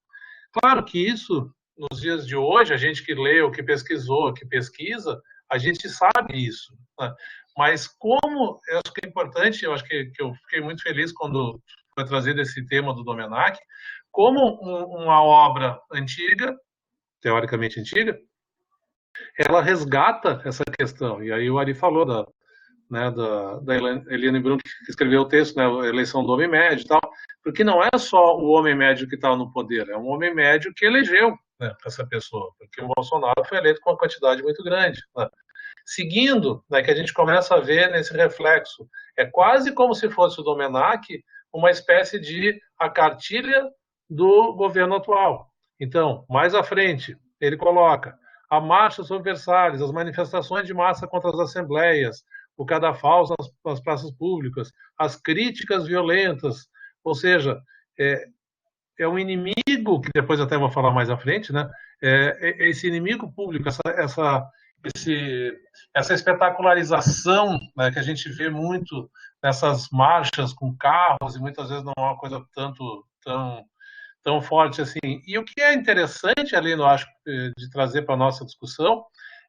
Claro que isso, nos dias de hoje, a gente que leu, que pesquisou, que pesquisa, a gente sabe isso, né? Mas como, eu acho que é importante, eu acho que eu fiquei muito feliz quando foi trazido esse tema do Domenech, como uma obra antiga, teoricamente antiga, ela resgata essa questão. E aí o Ari falou da Eliane Brum, que escreveu o texto, né, a eleição do homem médio e tal, porque não é só o homem médio que está no poder, é um homem médio que elegeu, né, essa pessoa, porque o Bolsonaro foi eleito com uma quantidade muito grande, né? Seguindo, né, que a gente começa a ver nesse reflexo, é quase como se fosse o Domenech uma espécie de a cartilha do governo atual. Então, mais à frente, ele coloca: a marcha sobre Versalhes, as manifestações de massa contra as assembleias, o cadafalso nas praças públicas, as críticas violentas, ou seja, é um inimigo, que depois até vou falar mais à frente, né? Esse inimigo público, essa espetacularização, né, que a gente vê muito nessas marchas com carros, e muitas vezes não é uma coisa tão forte assim. E o que é interessante, ali, eu acho, de trazer para a nossa discussão,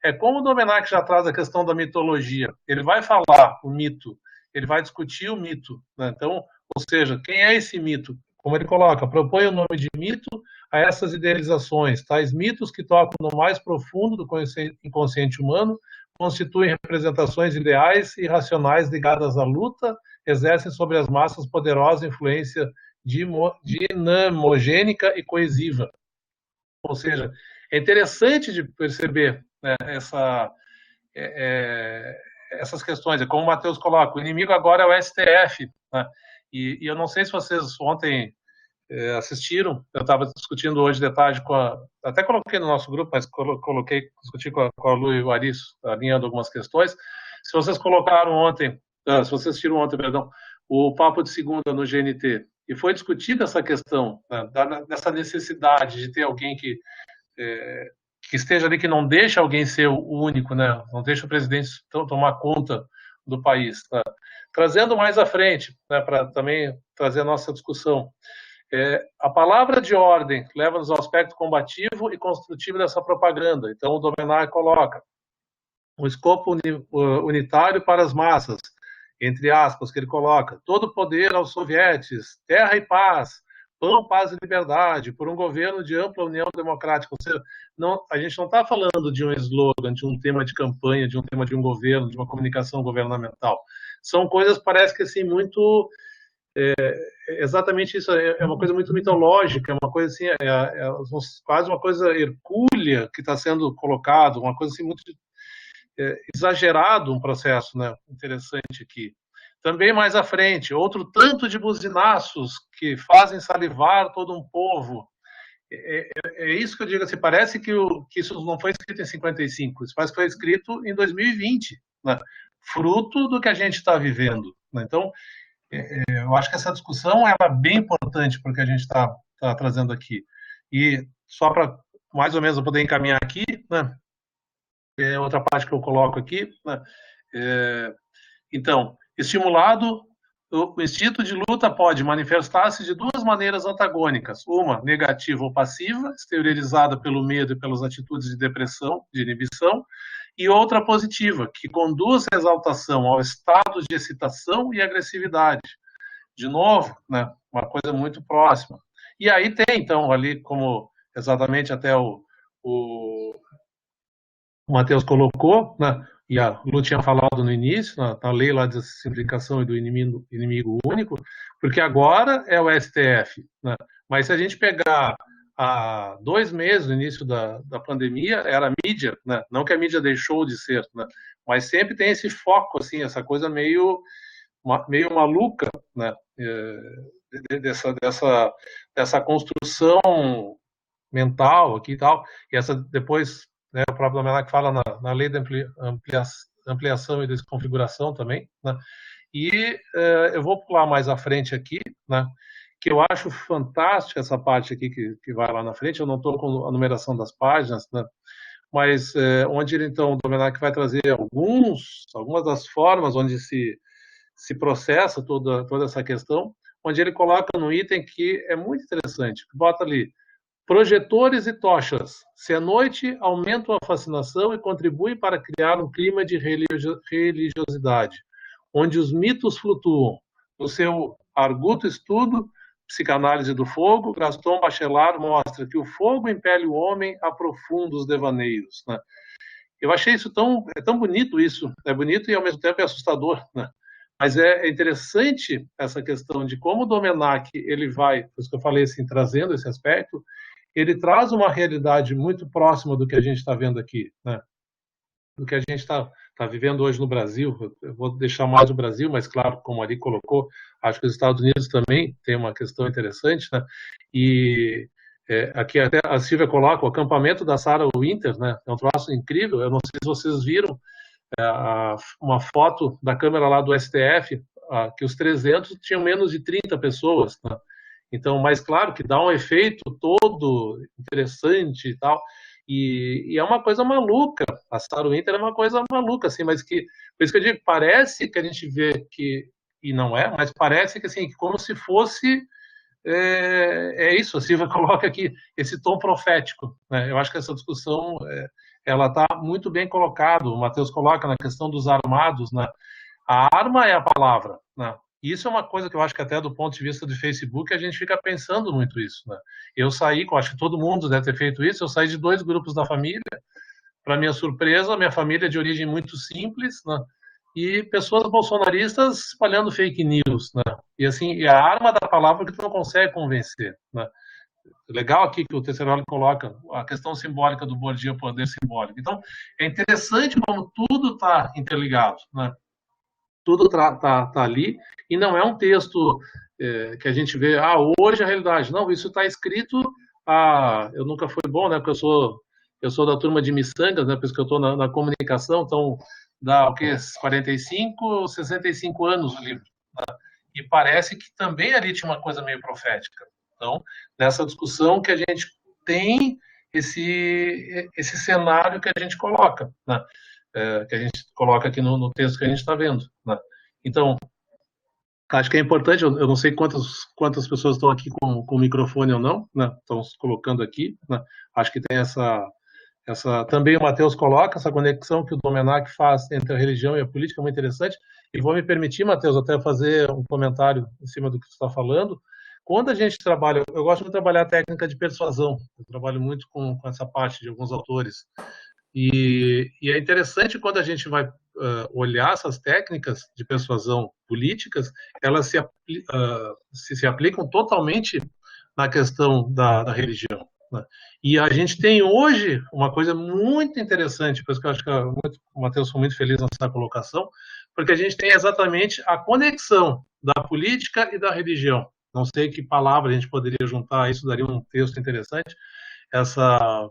é como o Domenech já traz a questão da mitologia. Ele vai falar o mito, ele vai discutir o mito, né? Então, ou seja, quem é esse mito? Como ele coloca, propõe o nome de mito a essas idealizações. Tais mitos que tocam no mais profundo do inconsciente humano constituem representações ideais e racionais ligadas à luta, exercem sobre as massas poderosa influência dinamogênica e coesiva. Ou seja, é interessante de perceber, né, essas questões. É como o Matheus coloca: o inimigo agora é o STF, né? E eu não sei se vocês ontem assistiram, eu estava discutindo hoje de tarde até coloquei no nosso grupo, mas discuti com a Lu e o Aris, alinhando algumas questões. Se vocês assistiram ontem, perdão, o Papo de Segunda no GNT, e foi discutida essa questão, né, dessa necessidade de ter alguém que esteja ali, que não deixa alguém ser o único, né? Não deixa o presidente tomar conta do país, né? Trazendo mais à frente, né, para também trazer a nossa discussão, a palavra de ordem leva-nos ao aspecto combativo e construtivo dessa propaganda. Então, o Domenech coloca um escopo unitário para as massas, entre aspas, que ele coloca: todo poder aos sovietes, terra e paz, pão, paz e liberdade, por um governo de ampla união democrática. Ou seja, a gente não está falando de um slogan, de um tema de campanha, de um tema de um governo, de uma comunicação governamental. São coisas, parece que assim, muito... exatamente isso, é uma coisa muito mitológica, é uma coisa assim, quase uma coisa hercúlea que está sendo colocado, uma coisa assim muito exagerado, um processo, né, interessante aqui. Também mais à frente, outro tanto de buzinaços que fazem salivar todo um povo. é isso que eu digo, assim, parece que isso não foi escrito em 55, isso parece que foi escrito em 2020, né? Fruto do que a gente está vivendo, né? Então, eu acho que essa discussão ela é bem importante porque a gente está trazendo aqui. E só para mais ou menos eu poder encaminhar aqui, né? Outra parte que eu coloco aqui, né? Então, estimulado, o instinto de luta pode manifestar-se de duas maneiras antagônicas. Uma, negativa ou passiva, exteriorizada pelo medo e pelas atitudes de depressão, de inibição, e outra positiva, que conduz à exaltação, ao estado de excitação e agressividade. De novo, né, uma coisa muito próxima. E aí tem, então, ali, como exatamente até o Matheus colocou, né, e a Lu tinha falado no início, na lei lá de simplificação e do inimigo único, porque agora é o STF, né, mas se a gente pegar há 2 meses, no início da pandemia, era a mídia, né, não que a mídia deixou de ser, né, mas sempre tem esse foco, assim, essa coisa meio maluca, né, dessa construção mental aqui e tal, e essa depois, né, o próprio Domenech fala na lei da ampliação e desconfiguração também, né, e eu vou pular mais à frente aqui, né, que eu acho fantástica essa parte aqui que vai lá na frente, eu não estou com a numeração das páginas, né, mas onde então o Domenech vai trazer algumas das formas onde se processa toda essa questão, onde ele coloca no item que é muito interessante, bota ali, projetores e tochas. Se é noite, aumentam a fascinação e contribuem para criar um clima de religiosidade, onde os mitos flutuam. No seu arguto estudo, Psicanálise do Fogo, Gaston Bachelard mostra que o fogo impele o homem a profundos devaneios, né? Eu achei isso tão bonito isso, é bonito e ao mesmo tempo é assustador, né? Mas é interessante essa questão de como o Domenech, ele vai, por isso que eu falei assim, trazendo esse aspecto, ele traz uma realidade muito próxima do que a gente está vendo aqui, né? Do que a gente está vivendo hoje no Brasil. Eu vou deixar mais o Brasil, mas claro, como ali colocou, acho que os Estados Unidos também tem uma questão interessante, né? E aqui até a Silvia coloca o acampamento da Sarah Winter, né? É um troço incrível. Eu não sei se vocês viram uma foto da câmera lá do STF, que os 300 tinham menos de 30 pessoas, né? Então, mas claro que dá um efeito todo interessante e tal, e é uma coisa maluca, a Sarah Winter é uma coisa maluca, assim, mas que, por isso que eu digo, parece que a gente vê que, e não é, mas parece que, assim, como se fosse, isso, a Silvia coloca aqui, esse tom profético, né? Eu acho que essa discussão, ela está muito bem colocada, o Matheus coloca na questão dos armados, né? A arma é a palavra, né? Isso é uma coisa que eu acho que até do ponto de vista do Facebook a gente fica pensando muito isso, né? Eu saí, eu acho que todo mundo deve ter feito isso, eu saí de 2 grupos da família, para minha surpresa, minha família é de origem muito simples, né? E pessoas bolsonaristas espalhando fake news, né? E assim, e a arma da palavra que tu não consegue convencer, né? Legal aqui que o Tesseroli coloca a questão simbólica do Bourdieu, o poder simbólico. Então, é interessante como tudo está interligado, né? Tudo tá ali, e não é um texto que a gente vê, hoje a realidade. Não, isso está escrito, eu nunca fui bom, né, porque eu sou da turma de miçangas, né, por isso que eu estou na comunicação, então dá o quê? 45, 65 anos o livro, né? E parece que também ali tinha uma coisa meio profética. Então, nessa discussão que a gente tem esse cenário que a gente coloca, né? Que a gente coloca aqui no texto que a gente está vendo, né? Então, acho que é importante, eu não sei quantas pessoas estão aqui com o microfone ou não, né? Estão se colocando aqui, né? Acho que tem essa também o Matheus coloca, essa conexão que o Domenech faz entre a religião e a política, muito interessante, e vou me permitir, Matheus, até fazer um comentário em cima do que você está falando. Quando a gente trabalha, eu gosto de trabalhar a técnica de persuasão, eu trabalho muito com essa parte de alguns autores, e é interessante quando a gente vai olhar essas técnicas de persuasão políticas, elas se aplicam totalmente na questão da religião, né? E a gente tem hoje uma coisa muito interessante, por isso que eu acho que o Matheus foi muito feliz nessa colocação, porque a gente tem exatamente a conexão da política e da religião, não sei que palavra a gente poderia juntar, isso daria um texto interessante, essa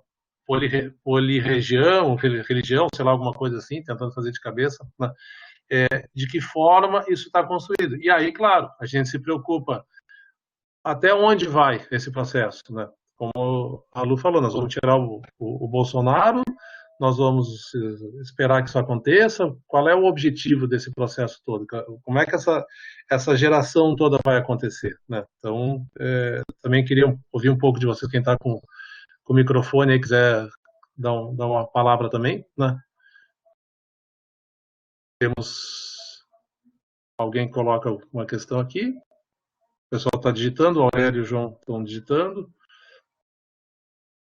polirregião, religião, sei lá, alguma coisa assim, tentando fazer de cabeça, né? De que forma isso está construído. E aí, claro, a gente se preocupa até onde vai esse processo, né? Como a Lu falou, nós vamos tirar o Bolsonaro, nós vamos esperar que isso aconteça, qual é o objetivo desse processo todo? Como é que essa geração toda vai acontecer, né? Então, também queria ouvir um pouco de vocês, quem está com o microfone aí quiser dar uma palavra também, né? Temos alguém que coloca uma questão aqui. O pessoal está digitando, o Aurélio e o João estão digitando,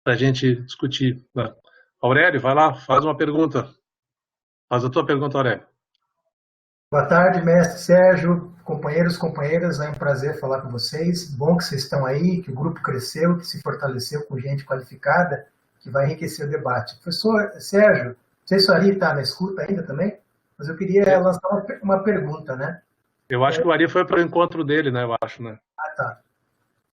para a gente discutir, né? Aurélio, vai lá, faz uma pergunta. Faz a tua pergunta, Aurélio. Boa tarde, mestre Sérgio, companheiros, companheiras, é um prazer falar com vocês. Bom que vocês estão aí, que o grupo cresceu, que se fortaleceu com gente qualificada, que vai enriquecer o debate. Professor Sérgio, não sei se o Ari está na escuta ainda também, mas eu queria lançar uma pergunta, né? Eu acho que o Ari foi para o encontro dele, né? Eu acho, né? Ah, tá.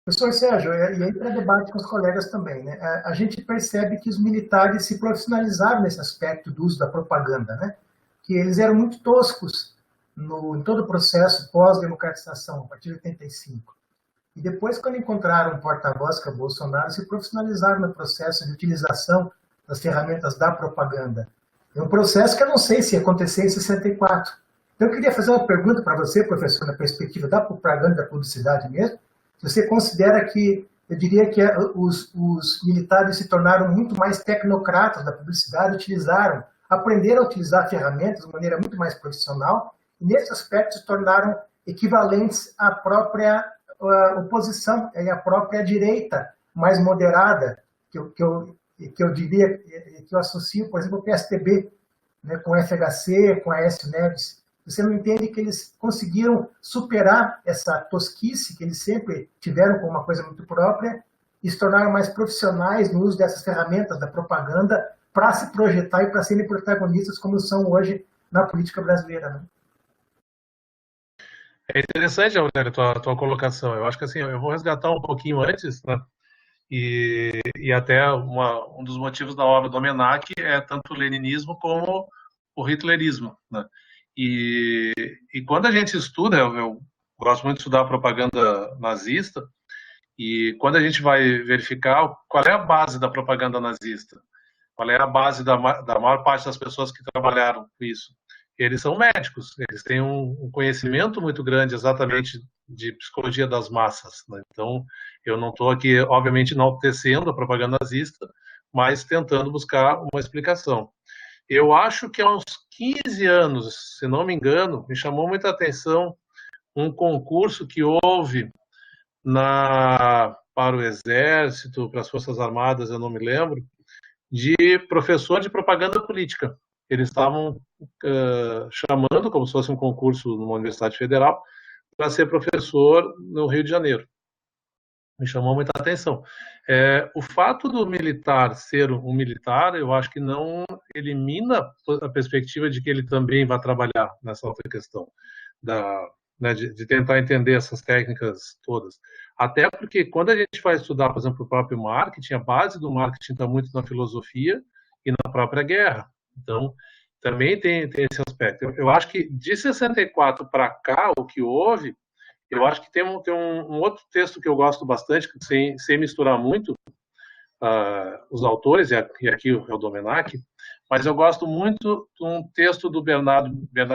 Professor Sérgio, e aí para debate com os colegas também, né? A gente percebe que os militares se profissionalizaram nesse aspecto do uso da propaganda, né? Que eles eram muito toscos em todo o processo pós-democratização, a partir de 85. E depois, quando encontraram um porta-voz, que é o Bolsonaro, se profissionalizaram no processo de utilização das ferramentas da propaganda. É um processo que eu não sei se ia acontecer em 64. Então, eu queria fazer uma pergunta para você, professor, na perspectiva da propaganda e da publicidade mesmo. Se você considera que, eu diria que os militares se tornaram muito mais tecnocratas da publicidade, aprenderam a utilizar ferramentas de maneira muito mais profissional, e nesse aspecto se tornaram equivalentes à própria oposição e à própria direita mais moderada, que eu diria, que eu associo, por exemplo, ao PSDB, né, com o FHC, com a Aécio Neves. Você não entende que eles conseguiram superar essa tosquice que eles sempre tiveram como uma coisa muito própria e se tornaram mais profissionais no uso dessas ferramentas da propaganda para se projetar e para serem protagonistas como são hoje na política brasileira, né? É interessante, Aurélio, tua colocação. Eu acho que assim, eu vou resgatar um pouquinho antes, né? E até um dos motivos da obra do Almanac é tanto o leninismo como o hitlerismo, né? E quando a gente estuda, eu gosto muito de estudar a propaganda nazista, e quando a gente vai verificar qual é a base da propaganda nazista, qual é a base da maior parte das pessoas que trabalharam com isso, eles são médicos, eles têm um conhecimento muito grande exatamente de psicologia das massas, né? Então, eu não estou aqui, obviamente, enaltecendo a propaganda nazista, mas tentando buscar uma explicação. Eu acho que há uns 15 anos, se não me engano, me chamou muita atenção um concurso que houve para o Exército, para as Forças Armadas, eu não me lembro, de professor de propaganda política. Eles estavam chamando, como se fosse um concurso numa universidade federal, para ser professor no Rio de Janeiro. Me chamou muita atenção. O fato do militar ser um militar, eu acho que não elimina a perspectiva de que ele também vai trabalhar nessa outra questão, né, de tentar entender essas técnicas todas. Até porque quando a gente vai estudar, por exemplo, o próprio marketing, a base do marketing está muito na filosofia e na própria guerra. Então, também tem esse aspecto. Eu acho que de 64 para cá, o que houve, eu acho que tem um outro texto que eu gosto bastante, sem misturar muito os autores, e aqui é o Domenech, mas eu gosto muito de um texto do Bernard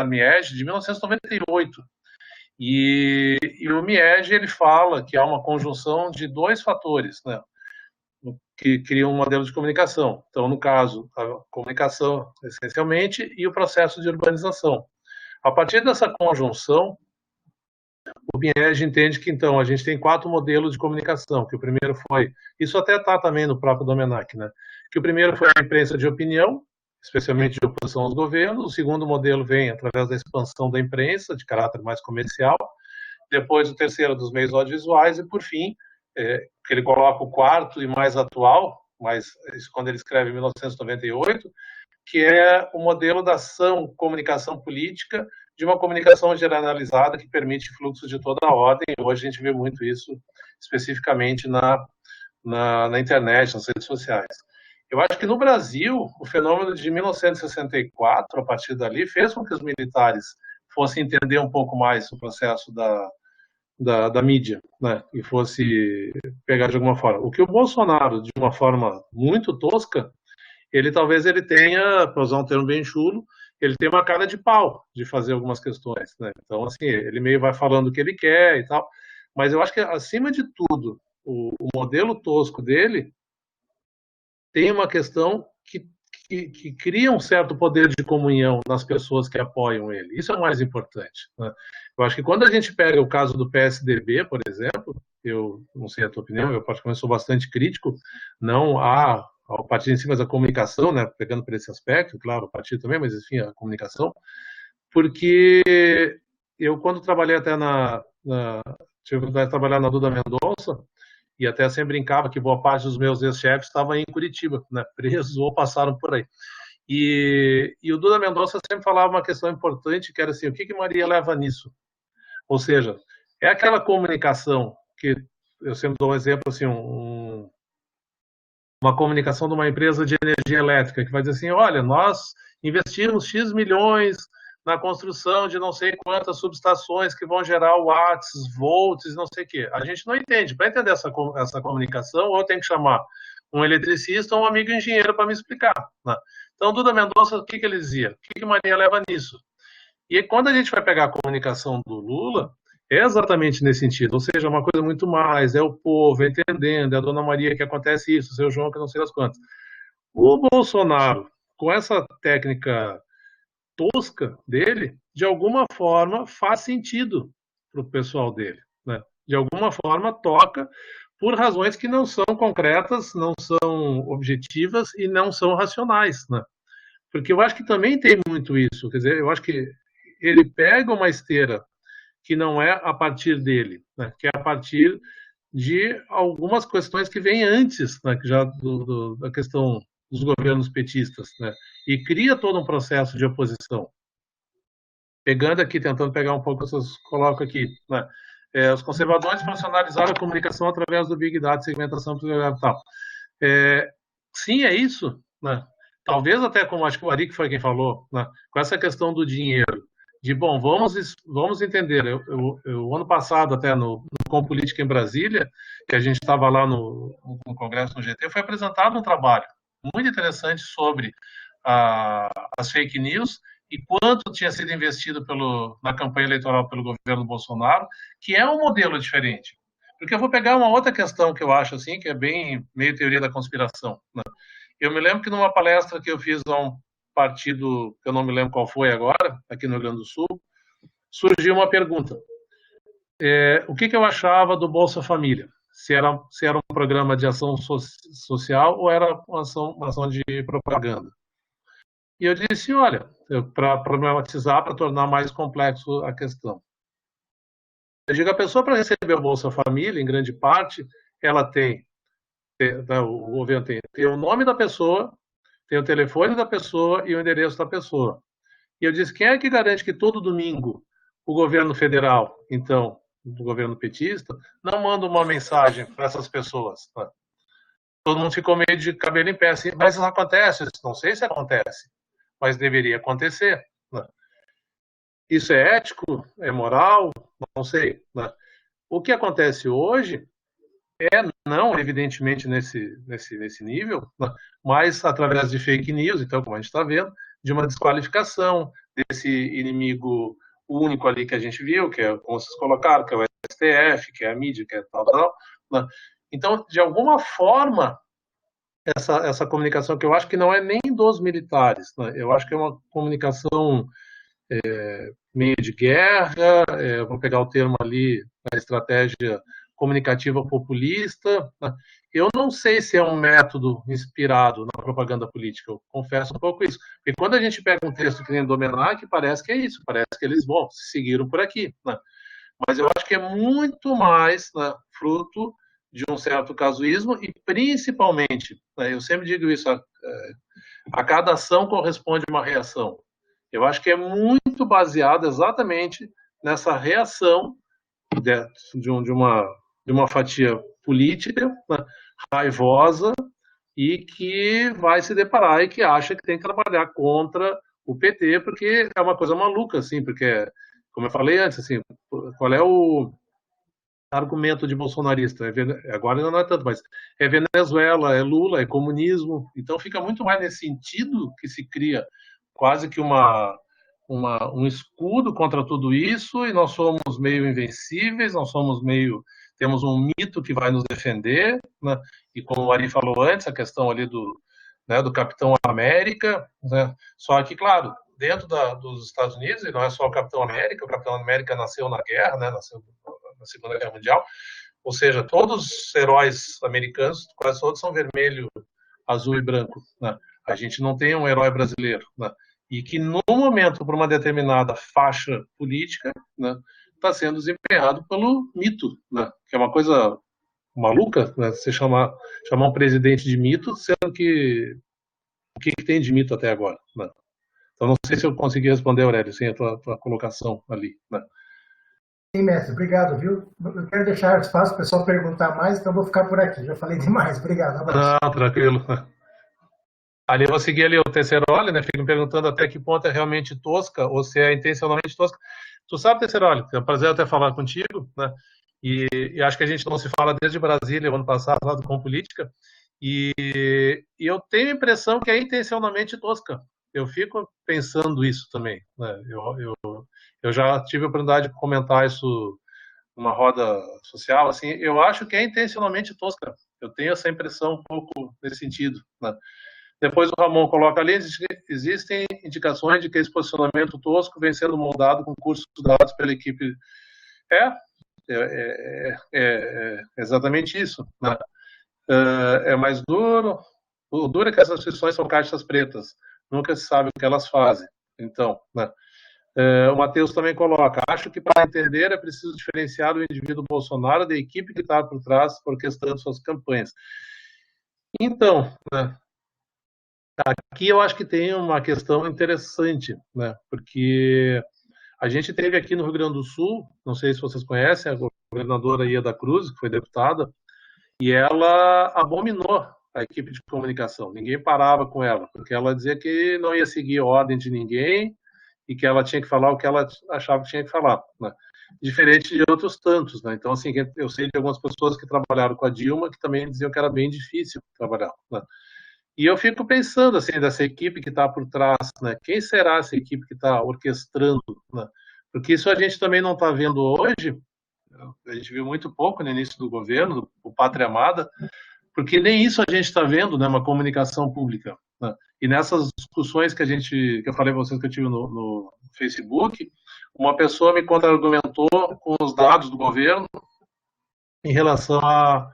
Miege, de 1998. E o Miege, ele fala que há uma conjunção de dois fatores, né, que criam um modelo de comunicação. Então, no caso, a comunicação, essencialmente, e o processo de urbanização. A partir dessa conjunção, o Miege entende que, então, a gente tem 4 modelos de comunicação, que o primeiro foi, isso até está também no próprio Domenech, né, que o primeiro foi a imprensa de opinião, especialmente de oposição aos governos. O segundo modelo vem através da expansão da imprensa, de caráter mais comercial. Depois, o terceiro, dos meios audiovisuais. E, por fim, que ele coloca o quarto e mais atual, mas isso quando ele escreve em 1998, que é o modelo da ação, comunicação política, de uma comunicação generalizada que permite fluxos de toda a ordem. Hoje a gente vê muito isso especificamente na internet, nas redes sociais. Eu acho que no Brasil, o fenômeno de 1964, a partir dali, fez com que os militares fossem entender um pouco mais o processo da mídia, né, e fosse pegar de alguma forma. O que o Bolsonaro, de uma forma muito tosca, talvez ele tenha, para usar um termo bem chulo, ele tem uma cara de pau de fazer algumas questões, né? Então, assim, ele meio vai falando o que ele quer e tal, mas eu acho que, acima de tudo, o modelo tosco dele tem uma questão que cria um certo poder de comunhão nas pessoas que apoiam ele. Isso é o mais importante, né? Eu acho que quando a gente pega o caso do PSDB, por exemplo, eu não sei a tua opinião, eu particularmente sou bastante crítico, não ao partido em si, mas a comunicação, né, pegando por esse aspecto, claro, o partido também, mas enfim, a comunicação, porque eu, quando trabalhei até tive a oportunidade de trabalhar na Duda Mendonça, e até sempre brincava que boa parte dos meus ex-chefes estavam aí em Curitiba, né, presos ou passaram por aí. E o Duda Mendonça sempre falava uma questão importante, que era assim, o que Maria leva nisso? Ou seja, é aquela comunicação que, eu sempre dou um exemplo, assim, uma comunicação de uma empresa de energia elétrica, que vai dizer assim, olha, nós investimos X milhões na construção de não sei quantas subestações que vão gerar watts, volts, não sei o quê. A gente não entende. Para entender essa comunicação, ou eu tenho que chamar um eletricista ou um amigo engenheiro para me explicar, né? Então, Duda Mendonça, o que ele dizia? O que Maria leva nisso? E quando a gente vai pegar a comunicação do Lula, é exatamente nesse sentido, ou seja, uma coisa muito mais, é o povo entendendo, é a Dona Maria que acontece isso, o seu João que não sei das quantas. O Bolsonaro, com essa técnica tosca dele, de alguma forma faz sentido para o pessoal dele, né? De alguma forma toca por razões que não são concretas, não são objetivas e não são racionais, né? Porque eu acho que também tem muito isso, quer dizer, eu acho que ele pega uma esteira que não é a partir dele, né, que é a partir de algumas questões que vêm antes, né, já da questão dos governos petistas, né, e cria todo um processo de oposição. Pegando aqui, tentando pegar um pouco, vocês colocam aqui, né, os conservadores profissionalizaram a comunicação através do Big Data, segmentação e tal. Sim, é isso, né? Talvez até, como acho que o Ari que foi quem falou, né, com essa questão do dinheiro, de, bom, vamos entender, eu ano passado, até no Compolítica em Brasília, que a gente estava lá no Congresso no GT, foi apresentado um trabalho muito interessante sobre as fake news e quanto tinha sido investido na campanha eleitoral pelo governo Bolsonaro, que é um modelo diferente. Porque eu vou pegar uma outra questão que eu acho assim, que é bem meio teoria da conspiração, né? Eu me lembro que numa palestra que eu fiz a um partido, que eu não me lembro qual foi agora, aqui no Rio Grande do Sul, surgiu uma pergunta. O que eu achava do Bolsa Família? Se era um programa de ação social ou era uma ação de propaganda? E eu disse, olha, para problematizar, para tornar mais complexo a questão. Eu digo, a pessoa, para receber o Bolsa Família, em grande parte, ela tem, o governo tem o nome da pessoa, tem o telefone da pessoa e o endereço da pessoa. E eu disse, quem é que garante que todo domingo o governo federal, então, do governo petista, não manda uma mensagem para essas pessoas? Tá? Todo mundo ficou meio de cabelo em pé, assim, mas isso acontece? Não sei se acontece, mas deveria acontecer. Né? Isso é ético? É moral? Não sei. Né? O que acontece hoje não, evidentemente, nesse nível, né? Mas através de fake news, então, como a gente está vendo, de uma desqualificação desse inimigo único ali que a gente viu, que é, como vocês colocaram, que é o STF, que é a mídia, que é tal, né? Então, de alguma forma, essa comunicação, que eu acho que não é nem dos militares, né? Eu acho que é uma comunicação meio de guerra, vou pegar o termo ali, a estratégia comunicativa populista. Né? Eu não sei se é um método inspirado na propaganda política, eu confesso um pouco isso. Porque quando a gente pega um texto que nem do Almanac, parece que é isso, parece que eles, seguiram por aqui. Né? Mas eu acho que é muito mais, né, fruto de um certo casuísmo e, principalmente, né, eu sempre digo isso, a cada ação corresponde uma reação. Eu acho que é muito muito baseado exatamente nessa reação de uma fatia política, né, raivosa, e que vai se deparar e que acha que tem que trabalhar contra o PT, porque é uma coisa maluca, assim, porque, como eu falei antes, assim, qual é o argumento de bolsonarista? Agora ainda não é tanto, mas é Venezuela, é Lula, é comunismo, então fica muito mais nesse sentido que se cria quase que um escudo contra tudo isso, e nós somos meio invencíveis, temos um mito que vai nos defender, né? E como o Ari falou antes, a questão ali do Capitão América, né? Só que, claro, dentro dos Estados Unidos, e não é só o Capitão América nasceu na guerra, né? Nasceu na Segunda Guerra Mundial, ou seja, todos os heróis americanos, quase todos são vermelho, azul e branco, né? A gente não tem um herói brasileiro, né? E que no momento, por uma determinada faixa política, né, está sendo desempenhado pelo mito, né, que é uma coisa maluca, né, você chamar um presidente de mito, sendo que o que tem de mito até agora, né? Então não sei se eu consegui responder, Aurélio, sem a tua colocação ali, né? Sim, mestre, obrigado, viu? Eu quero deixar espaço para o pessoal perguntar mais, então vou ficar por aqui. Já falei demais, obrigado, um abraço. Não, tranquilo. Ali eu vou seguir ali o Tesseroli, né? Fico me perguntando até que ponto é realmente tosca ou se é intencionalmente tosca. Tu sabe, Tesseroli, é um prazer até falar contigo, né? E acho que a gente não se fala desde Brasília, o ano passado, lá do Com Política, e eu tenho a impressão que é intencionalmente tosca. Eu fico pensando isso também, né? Eu já tive a oportunidade de comentar isso numa roda social, assim, eu acho que é intencionalmente tosca. Eu tenho essa impressão um pouco nesse sentido, né? Depois o Ramon coloca ali, existem indicações de que esse posicionamento tosco vem sendo moldado com cursos dados pela equipe. É exatamente isso, né? É mais duro. O duro é que essas instituições são caixas pretas. Nunca se sabe o que elas fazem. Então, né? O Matheus também coloca, acho que para entender é preciso diferenciar o indivíduo Bolsonaro da equipe que está por trás orquestrando suas campanhas. Então, né? Aqui eu acho que tem uma questão interessante, né? Porque a gente teve aqui no Rio Grande do Sul, não sei se vocês conhecem, a governadora Ieda Cruz, que foi deputada, e ela abominou a equipe de comunicação. Ninguém parava com ela, porque ela dizia que não ia seguir a ordem de ninguém e que ela tinha que falar o que ela achava que tinha que falar, né? Diferente de outros tantos, né? Então, assim, eu sei de algumas pessoas que trabalharam com a Dilma que também diziam que era bem difícil trabalhar, né? E eu fico pensando, assim, dessa equipe que está por trás, né? Quem será essa equipe que está orquestrando, né? Porque isso a gente também não está vendo hoje, a gente viu muito pouco no início do governo, o Pátria Amada, porque nem isso a gente está vendo, né? Uma comunicação pública, né? E nessas discussões que eu falei para vocês que eu tive no Facebook, uma pessoa me contra-argumentou com os dados do governo em relação a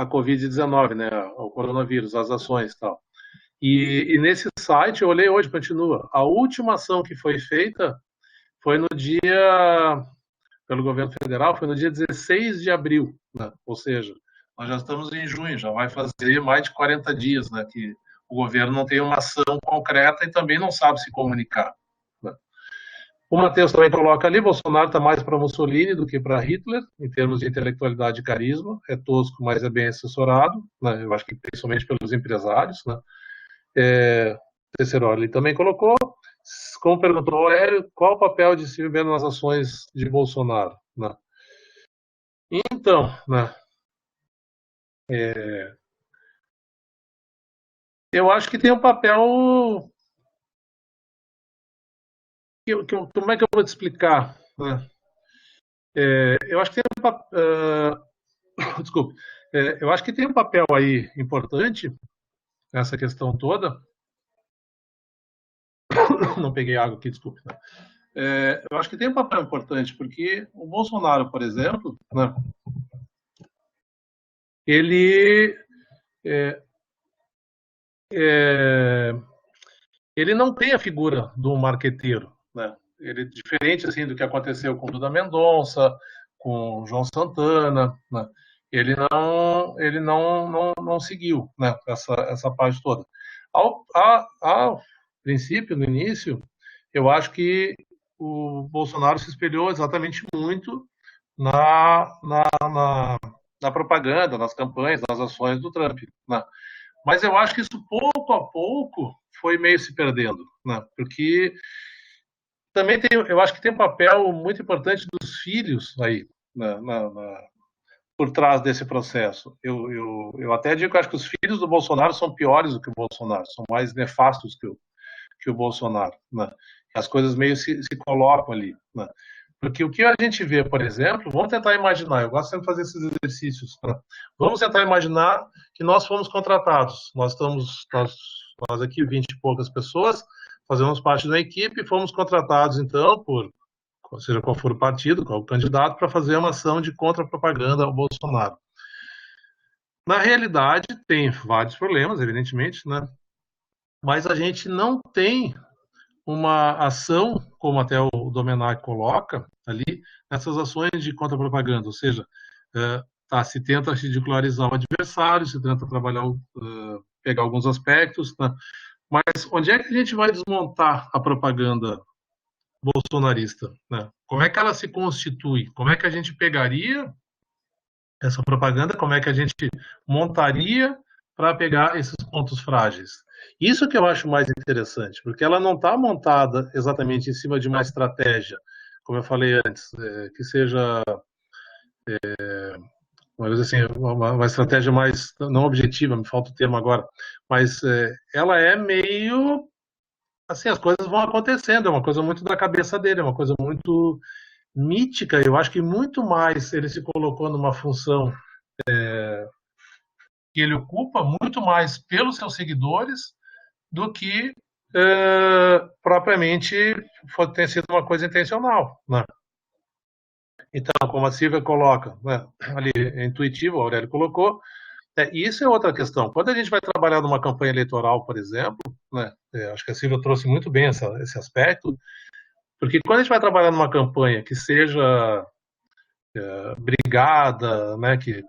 Covid-19, né, ao coronavírus, as ações e tal. E nesse site, eu olhei hoje, continua, a última ação que foi feita foi pelo governo federal, foi no dia 16 de abril, né? Ou seja, nós já estamos em junho, já vai fazer mais de 40 dias, né, que o governo não tem uma ação concreta e também não sabe se comunicar, né? O Matheus também coloca ali, Bolsonaro está mais para Mussolini do que para Hitler, em termos de intelectualidade e carisma, é tosco, mas é bem assessorado, né? Eu acho que principalmente pelos empresários, né? Tesseroli também colocou, como perguntou, qual o papel de se viver nas ações de Bolsonaro, né? Então, né, eu acho que tem um papel. Como é que eu vou te explicar, né? Eu acho que tem um papel. Desculpe. Eu acho que tem um papel aí importante nessa questão toda. Não peguei água aqui, desculpe. Né? Eu acho que tem um papel importante, porque o Bolsonaro, por exemplo, né, ele não tem a figura do marqueteiro, né? Ele é diferente assim do que aconteceu com Duda Mendonça, com João Santana, né? Ele não seguiu, né, essa parte toda. Ao princípio, no início, eu acho que o Bolsonaro se espelhou exatamente muito na propaganda, nas campanhas, nas ações do Trump, né? Mas eu acho que isso, pouco a pouco, foi meio se perdendo, né? Porque também eu acho que tem um papel muito importante dos filhos aí, por trás desse processo. Eu até digo que acho que os filhos do Bolsonaro são piores do que o Bolsonaro, são mais nefastos que o Bolsonaro, né? As coisas meio se colocam ali, né? Porque o que a gente vê, por exemplo, vamos tentar imaginar, eu gosto sempre de fazer esses exercícios, né? Vamos tentar imaginar que nós fomos contratados, nós aqui, 20 e poucas pessoas, fazemos parte de uma equipe e fomos contratados, então, seja qual for o partido, qual o candidato, para fazer uma ação de contra-propaganda ao Bolsonaro. Na realidade, tem vários problemas, evidentemente, né? Mas a gente não tem uma ação, como até o Domenech coloca ali, nessas ações de contra-propaganda, ou seja, se tenta ridicularizar o adversário, se tenta trabalhar, pegar alguns aspectos, né? Mas onde é que a gente vai desmontar a propaganda bolsonarista, né? Como é que ela se constitui? Como é que a gente pegaria essa propaganda? Como é que a gente montaria para pegar esses pontos frágeis? Isso que eu acho mais interessante, porque ela não está montada exatamente em cima de uma estratégia, como eu falei antes, que seja assim, uma estratégia mais, não objetiva, me falta o termo agora, mas ela é meio, assim, as coisas vão acontecendo, é uma coisa muito da cabeça dele, é uma coisa muito mítica. Eu acho que muito mais ele se colocou numa função que ele ocupa, muito mais pelos seus seguidores, do que propriamente ter sido uma coisa intencional, né? Então, como a Silvia coloca, né, ali é intuitivo, o Aurélio colocou, isso é outra questão. Quando a gente vai trabalhar numa campanha eleitoral, por exemplo, né, acho que a Silvia trouxe muito bem esse aspecto, porque quando a gente vai trabalhar numa campanha que seja brigada, né, que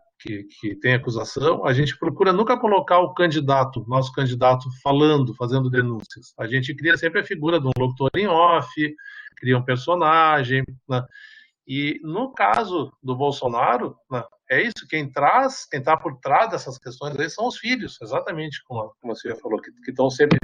tem acusação, a gente procura nunca colocar o candidato, nosso candidato, falando, fazendo denúncias. A gente cria sempre a figura de um locutor em off, cria um personagem, né? E no caso do Bolsonaro, né, é isso, quem está por trás dessas questões aí são os filhos, exatamente como a Silvia falou, que estão sempre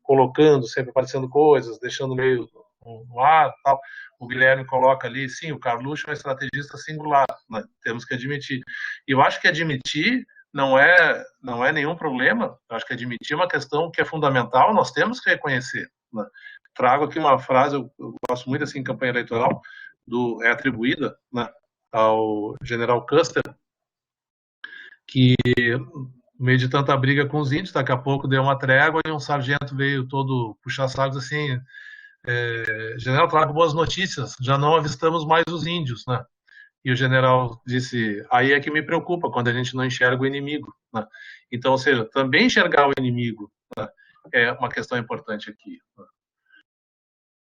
colocando, sempre aparecendo coisas, deixando meio no ar, tal. O Guilherme coloca ali, sim, o Carluxo é um estrategista singular, né? Temos que admitir. E eu acho que admitir não é nenhum problema, eu acho que admitir é uma questão que é fundamental, nós temos que reconhecer, né? Trago aqui uma frase, eu gosto muito assim em campanha eleitoral, é atribuída, né, ao general Custer, que no meio de tanta briga com os índios, daqui a pouco deu uma trégua e um sargento veio todo puxar sagos assim, general, trago boas notícias, já não avistamos mais os índios, né? E o general disse, aí é que me preocupa, quando a gente não enxerga o inimigo, né? Então, ou seja, também enxergar o inimigo, né, é uma questão importante aqui, né?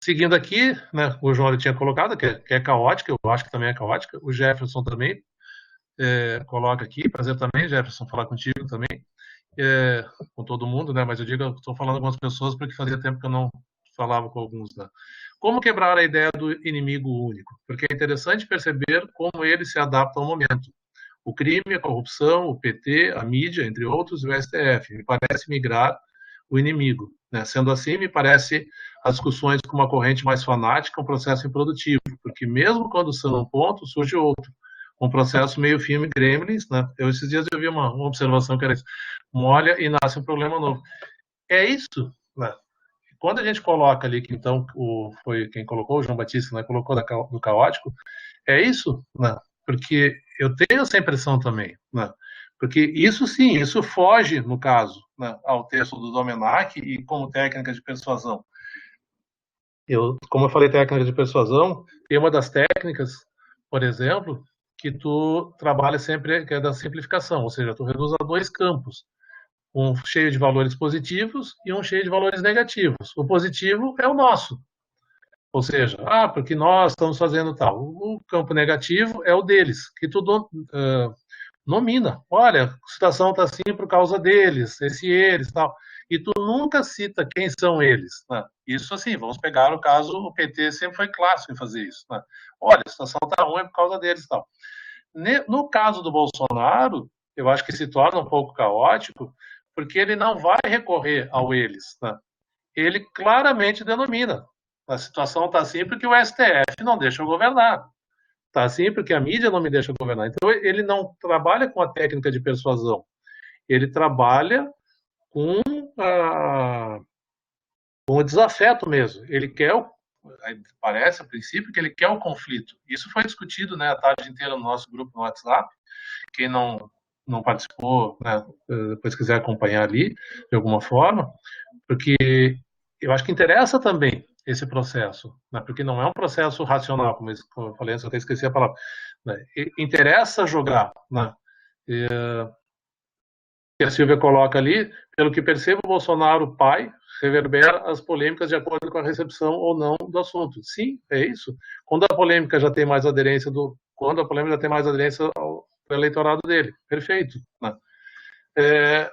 Seguindo aqui, né, o João tinha colocado, que é caótica, eu acho que também é caótica, o Jefferson também coloca aqui, prazer também, Jefferson, falar contigo também, com todo mundo, né, mas eu digo, estou falando com algumas pessoas porque fazia tempo que eu não falava com alguns, né. Como quebrar a ideia do inimigo único? Porque é interessante perceber como ele se adapta ao momento. O crime, a corrupção, o PT, a mídia, entre outros, e o STF, me parece migrar o inimigo, né? Sendo assim, me parece as discussões com uma corrente mais fanática um processo improdutivo, porque mesmo quando são um ponto, surge outro. Um processo meio filme Gremlins, né? Esses dias eu vi uma observação que era isso, molha e nasce um problema novo. É isso, né? Quando a gente coloca ali, que então foi quem colocou, o João Batista, né, colocou do caótico, é isso, né? Porque eu tenho essa impressão também, né? Porque isso sim, isso foge, no caso, né, ao texto do Domenech e como técnica de persuasão. Como eu falei técnica de persuasão, tem uma das técnicas, por exemplo, que tu trabalha sempre, que é da simplificação, ou seja, tu reduz a 2 campos, um cheio de valores positivos e um cheio de valores negativos. O positivo é o nosso, ou seja, porque nós estamos fazendo tal. O campo negativo é o deles, que tu nomina. Olha, a situação está assim por causa deles, eles, tal. e tu nunca cita quem são eles, né? Isso assim, vamos pegar o caso, o PT sempre foi clássico em fazer isso, né? Olha, a situação está ruim por causa deles e tal. No caso do Bolsonaro, eu acho que se torna um pouco caótico, porque ele não vai recorrer ao eles, né? Ele claramente denomina. A situação está assim porque o STF não deixa eu governar. Está assim porque a mídia não me deixa governar. Então, ele não trabalha com a técnica de persuasão. Ele trabalha com, com o desafeto mesmo. Ele quer, parece a princípio, que ele quer o conflito. Isso foi discutido, né, a tarde inteira no nosso grupo no WhatsApp. Quem não participou, né, depois quiser acompanhar ali, de alguma forma, porque eu acho que interessa também esse processo, né, porque não é um processo racional, como eu falei antes, eu até esqueci a palavra. Né, interessa jogar, né, que a Silvia coloca ali, pelo que percebo, o Bolsonaro, pai, reverbera as polêmicas de acordo com a recepção ou não do assunto. Sim, é isso. Quando a polêmica já tem mais aderência ao eleitorado dele. Perfeito. Né?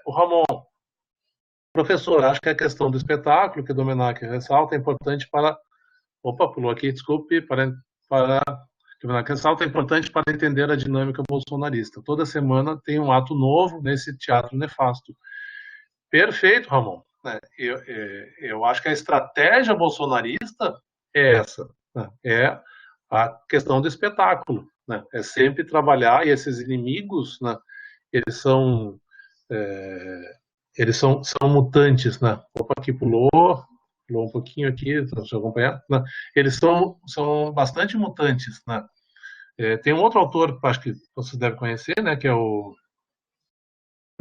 O Ramon, professor, acho que a questão do espetáculo que o Domenech ressalta é importante para... Opa, pulou aqui, desculpe, ressalta é importante para entender a dinâmica bolsonarista. Toda semana tem um ato novo nesse teatro nefasto. Perfeito, Ramon. Eu acho que a estratégia bolsonarista é essa. Né? É a questão do espetáculo. Né? É sempre trabalhar, e esses inimigos, né, eles são mutantes. Né? Opa, aqui pulou um pouquinho aqui, deixa eu acompanhar. Né? Eles são bastante mutantes. Né? Tem um outro autor, acho que você deve conhecer, né, que é o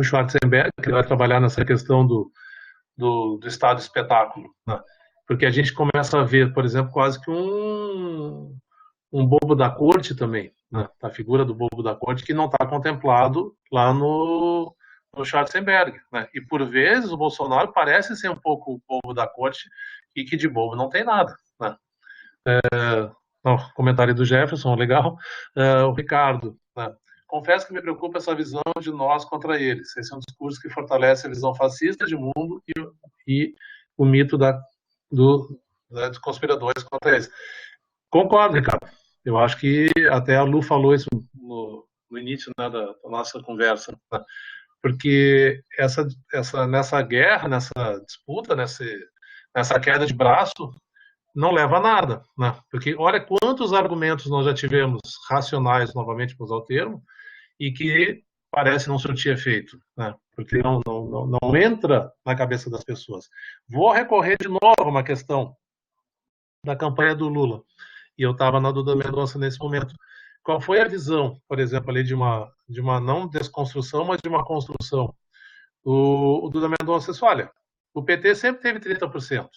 Schwarzenberg, que vai trabalhar nessa questão do estado espetáculo. Né? Porque a gente começa a ver, por exemplo, quase que um bobo da corte também, né? A figura do bobo da corte que não está contemplado lá no Schwarzenberg. Né? E, por vezes, o Bolsonaro parece ser um pouco o bobo da corte e que de bobo não tem nada. Né? Comentário do Jefferson, legal. O Ricardo, né? Confesso que me preocupa essa visão de nós contra eles. Esse é um discurso que fortalece a visão fascista de mundo e o mito dos conspiradores contra eles. Concordo, Ricardo. Eu acho que até a Lu falou isso no início, né, da nossa conversa. Né? Porque nessa guerra, nessa disputa, nessa queda de braço, não leva a nada, né? Porque olha quantos argumentos nós já tivemos racionais, novamente para usar o termo, e que parece não surtir efeito, né? Porque não entra na cabeça das pessoas. Vou recorrer de novo a uma questão da campanha do Lula, e eu estava na Duda Mendonça nesse momento. Qual foi a visão, por exemplo, ali de uma não desconstrução, mas de uma construção? O Duda Mendonça disse, olha, o PT sempre teve 30%.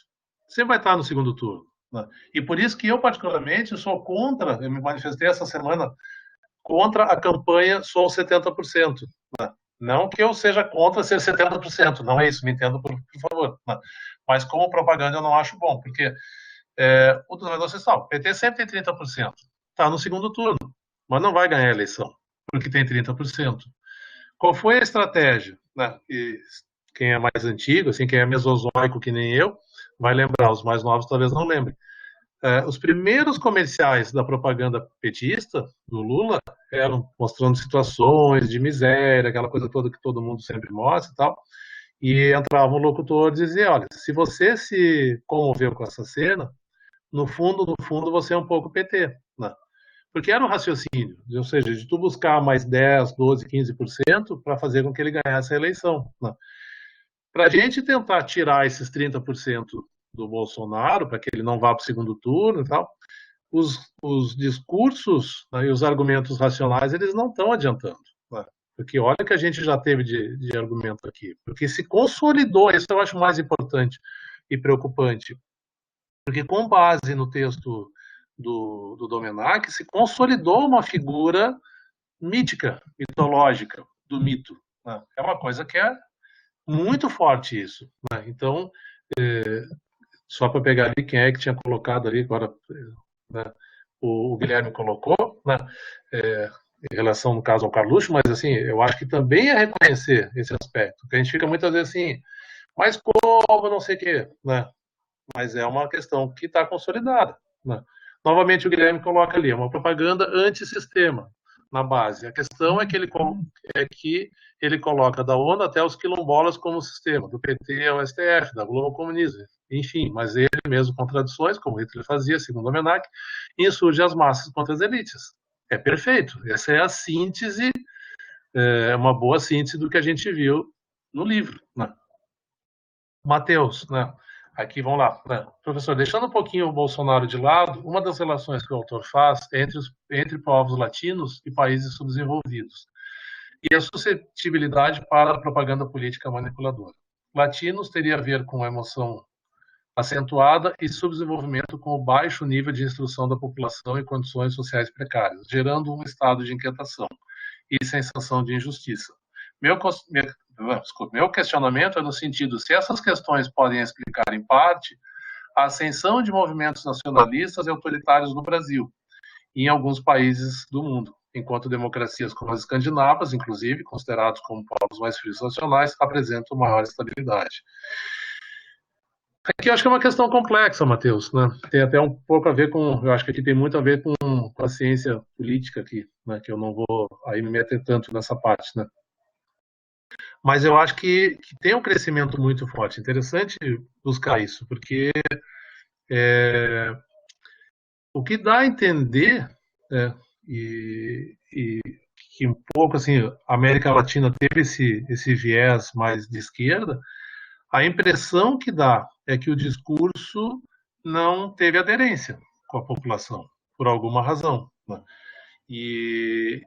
Sempre vai estar no segundo turno. Né? E por isso que eu, particularmente, sou contra, eu me manifestei essa semana, contra a campanha só os 70%. Né? Não que eu seja contra ser 70%, não é isso, me entenda, por favor. Né? Mas como propaganda eu não acho bom, porque o governador social, o PT sempre tem 30%. Está no segundo turno, mas não vai ganhar a eleição, porque tem 30%. Qual foi a estratégia? Né? E quem é mais antigo, assim, quem é mesozoico que nem eu, vai lembrar, os mais novos talvez não lembrem. Os primeiros comerciais da propaganda petista, do Lula, eram mostrando situações de miséria, aquela coisa toda que todo mundo sempre mostra e tal, e entrava um locutor e dizia, olha, se você se comoveu com essa cena, no fundo, você é um pouco PT, né? Porque era um raciocínio, ou seja, de tu buscar mais 10, 12, 15% para fazer com que ele ganhasse a eleição. Né? Para a gente tentar tirar esses 30% do Bolsonaro, para que ele não vá para o segundo turno e tal, os discursos, né, e os argumentos racionais, eles não estão adiantando. Né? Porque olha que a gente já teve de argumento aqui. Porque se consolidou, isso eu acho mais importante e preocupante. Porque com base no texto do Domenech, se consolidou uma figura mítica, mitológica, do mito. Né? É uma coisa que é muito forte isso. Né? Então, só para pegar ali quem é que tinha colocado ali, agora, né, o Guilherme colocou, né, em relação, no caso, ao Carluxo, mas assim, eu acho que também é reconhecer esse aspecto, que a gente fica muitas vezes assim, Mas como, não sei o quê, né? Mas é uma questão que está consolidada, né? Novamente, o Guilherme coloca ali, é uma propaganda antissistema na base. A questão é que ele coloca da ONU até os quilombolas como sistema, do PT ao STF, da Globo ao comunismo, enfim, mas ele mesmo, com tradições, como Hitler fazia, segundo o Menac, insurge as massas contra as elites. É perfeito. Essa é a síntese, uma boa síntese do que a gente viu no livro, né? Matheus, né? Aqui, vamos lá. Né? Professor, deixando um pouquinho o Bolsonaro de lado, uma das relações que o autor faz é entre povos latinos e países subdesenvolvidos e a suscetibilidade para a propaganda política manipuladora. Latinos teria a ver com a emoção acentuada e subdesenvolvimento com o baixo nível de instrução da população e condições sociais precárias, gerando um estado de inquietação e sensação de injustiça. Meu questionamento é no sentido, se essas questões podem explicar, em parte, a ascensão de movimentos nacionalistas e autoritários no Brasil e em alguns países do mundo, enquanto democracias como as escandinavas, inclusive, considerados como povos mais frios nacionais, apresentam maior estabilidade. Aqui eu acho que é uma questão complexa, Matheus, né? Tem até um pouco a ver com, eu acho que aqui tem muito a ver com a ciência política aqui, né? Que eu não vou aí me meter tanto nessa parte, né? Mas eu acho que tem um crescimento muito forte. Interessante buscar isso, porque o que dá a entender, e que um pouco assim, a América Latina teve esse viés mais de esquerda, a impressão que dá é que o discurso não teve aderência com a população, por alguma razão, né? E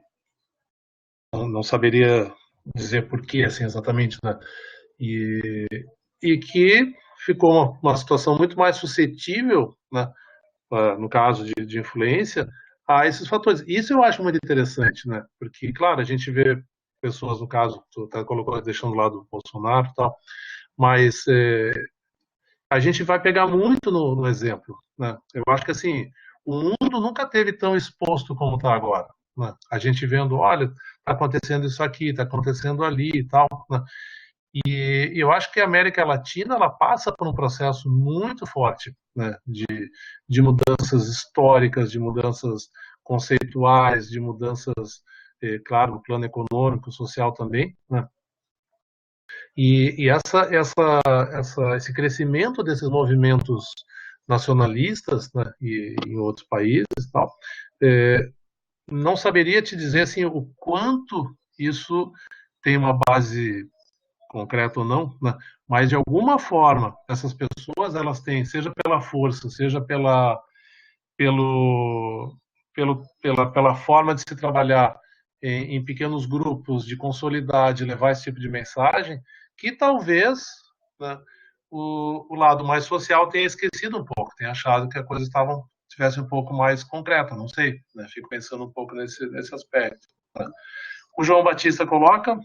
não saberia dizer por que, assim, exatamente, né? E que ficou uma situação muito mais suscetível, né, no caso de influência, a esses fatores. Isso eu acho muito interessante, né? Porque, claro, a gente vê pessoas, no caso, tu tá colocando, deixando do lado do Bolsonaro e tal, mas a gente vai pegar muito no exemplo, né? Eu acho que, assim, o mundo nunca teve tão exposto como está agora, né? A gente vendo, olha, está acontecendo isso aqui, está acontecendo ali e tal, né? E eu acho que a América Latina ela passa por um processo muito forte, né, de mudanças históricas, de mudanças conceituais, de mudanças, claro, no plano econômico, social também, né? E esse crescimento desses movimentos nacionalistas, né, e em outros países, tal, não saberia te dizer assim o quanto isso tem uma base concreto ou não, né? Mas de alguma forma essas pessoas elas têm, seja pela força, seja pela forma de se trabalhar em pequenos grupos, de consolidar, de levar esse tipo de mensagem, que talvez, né, o lado mais social tenha esquecido um pouco, tenha achado que a coisa tivesse um pouco mais concreta, não sei, né? Fico pensando um pouco nesse aspecto, né? O João Batista coloca: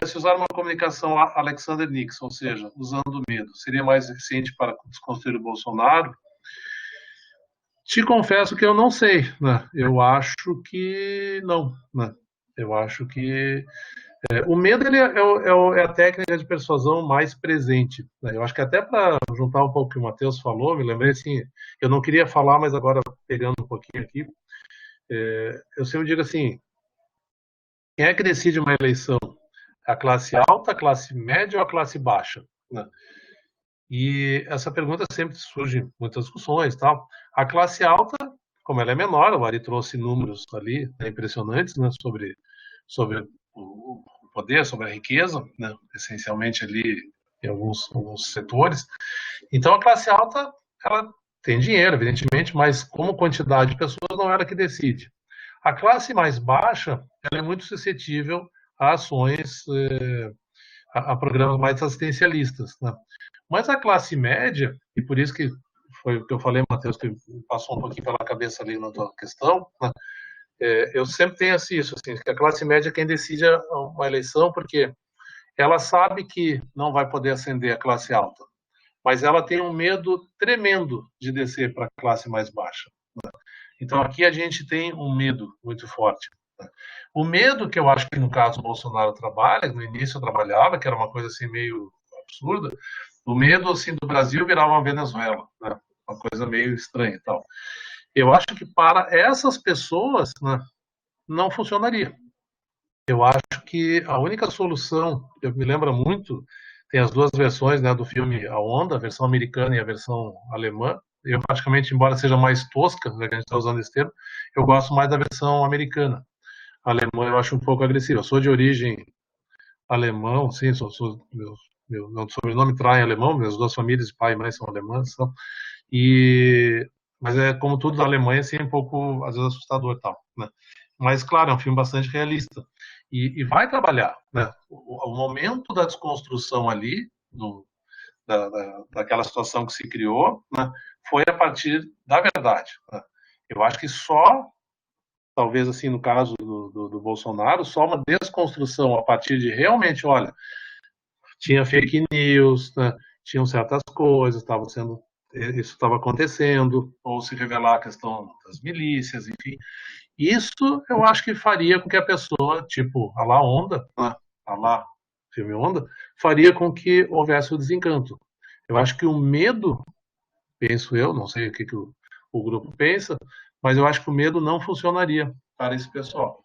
se usar uma comunicação Alexander Nixon, ou seja, usando o medo, seria mais eficiente para desconstruir o Bolsonaro? Te confesso que eu não sei, né? Eu acho que não, né? Eu acho que o medo ele é a técnica de persuasão mais presente, né? Eu acho que até para juntar um pouco o que o Matheus falou, me lembrei assim, eu não queria falar, mas agora pegando um pouquinho aqui, eu sempre digo assim, quem é que decide uma eleição? A classe alta, a classe média ou a classe baixa, né? E essa pergunta sempre surge em muitas discussões, tal. A classe alta, como ela é menor, o Ari trouxe números ali, né, impressionantes, né, sobre o poder, sobre a riqueza, né, essencialmente ali em alguns setores. Então a classe alta, ela tem dinheiro, evidentemente, mas como quantidade de pessoas não é ela que decide. A classe mais baixa, ela é muito suscetível a ações, a programas mais assistencialistas, né? Mas a classe média, e por isso que foi o que eu falei, Matheus, que passou um pouquinho pela cabeça ali na tua questão, né? Eu sempre tenho isso, assim, que a classe média é quem decide uma eleição, porque ela sabe que não vai poder ascender a classe alta, mas ela tem um medo tremendo de descer para a classe mais baixa, né? Então aqui a gente tem um medo muito forte, né? O medo que eu acho que no caso o Bolsonaro trabalha, no início eu trabalhava, que era uma coisa assim meio absurda, o medo assim do Brasil virar uma Venezuela, né? Uma coisa meio estranha e tal. Eu acho que para essas pessoas, né, não funcionaria. Eu acho que a única solução, eu me lembro muito, tem as duas versões, né, do filme A Onda, a versão americana e a versão alemã. Eu praticamente, embora seja mais tosca, já que a gente está usando esse termo, eu gosto mais da versão americana. A alemã eu acho um pouco agressiva. Eu sou de origem alemão, sim, meu sobrenome trai alemão, minhas duas famílias de pai e mãe são alemãs, mas é como tudo da Alemanha, assim, é um pouco, às vezes, assustador e tal, né? Mas, claro, é um filme bastante realista. E vai trabalhar, né? O momento da desconstrução ali, daquela situação que se criou, né, foi a partir da verdade, né? Eu acho que só, talvez assim, no caso do Bolsonaro, só uma desconstrução a partir de realmente, olha, tinha fake news, né, tinham certas coisas, isso estava acontecendo, ou se revelar a questão das milícias, enfim. Isso eu acho que faria com que a pessoa, tipo, a lá Onda, né, a lá filme Onda, faria com que houvesse o desencanto. Eu acho que o medo, penso eu, não sei o que o grupo pensa, mas eu acho que o medo não funcionaria para esse pessoal,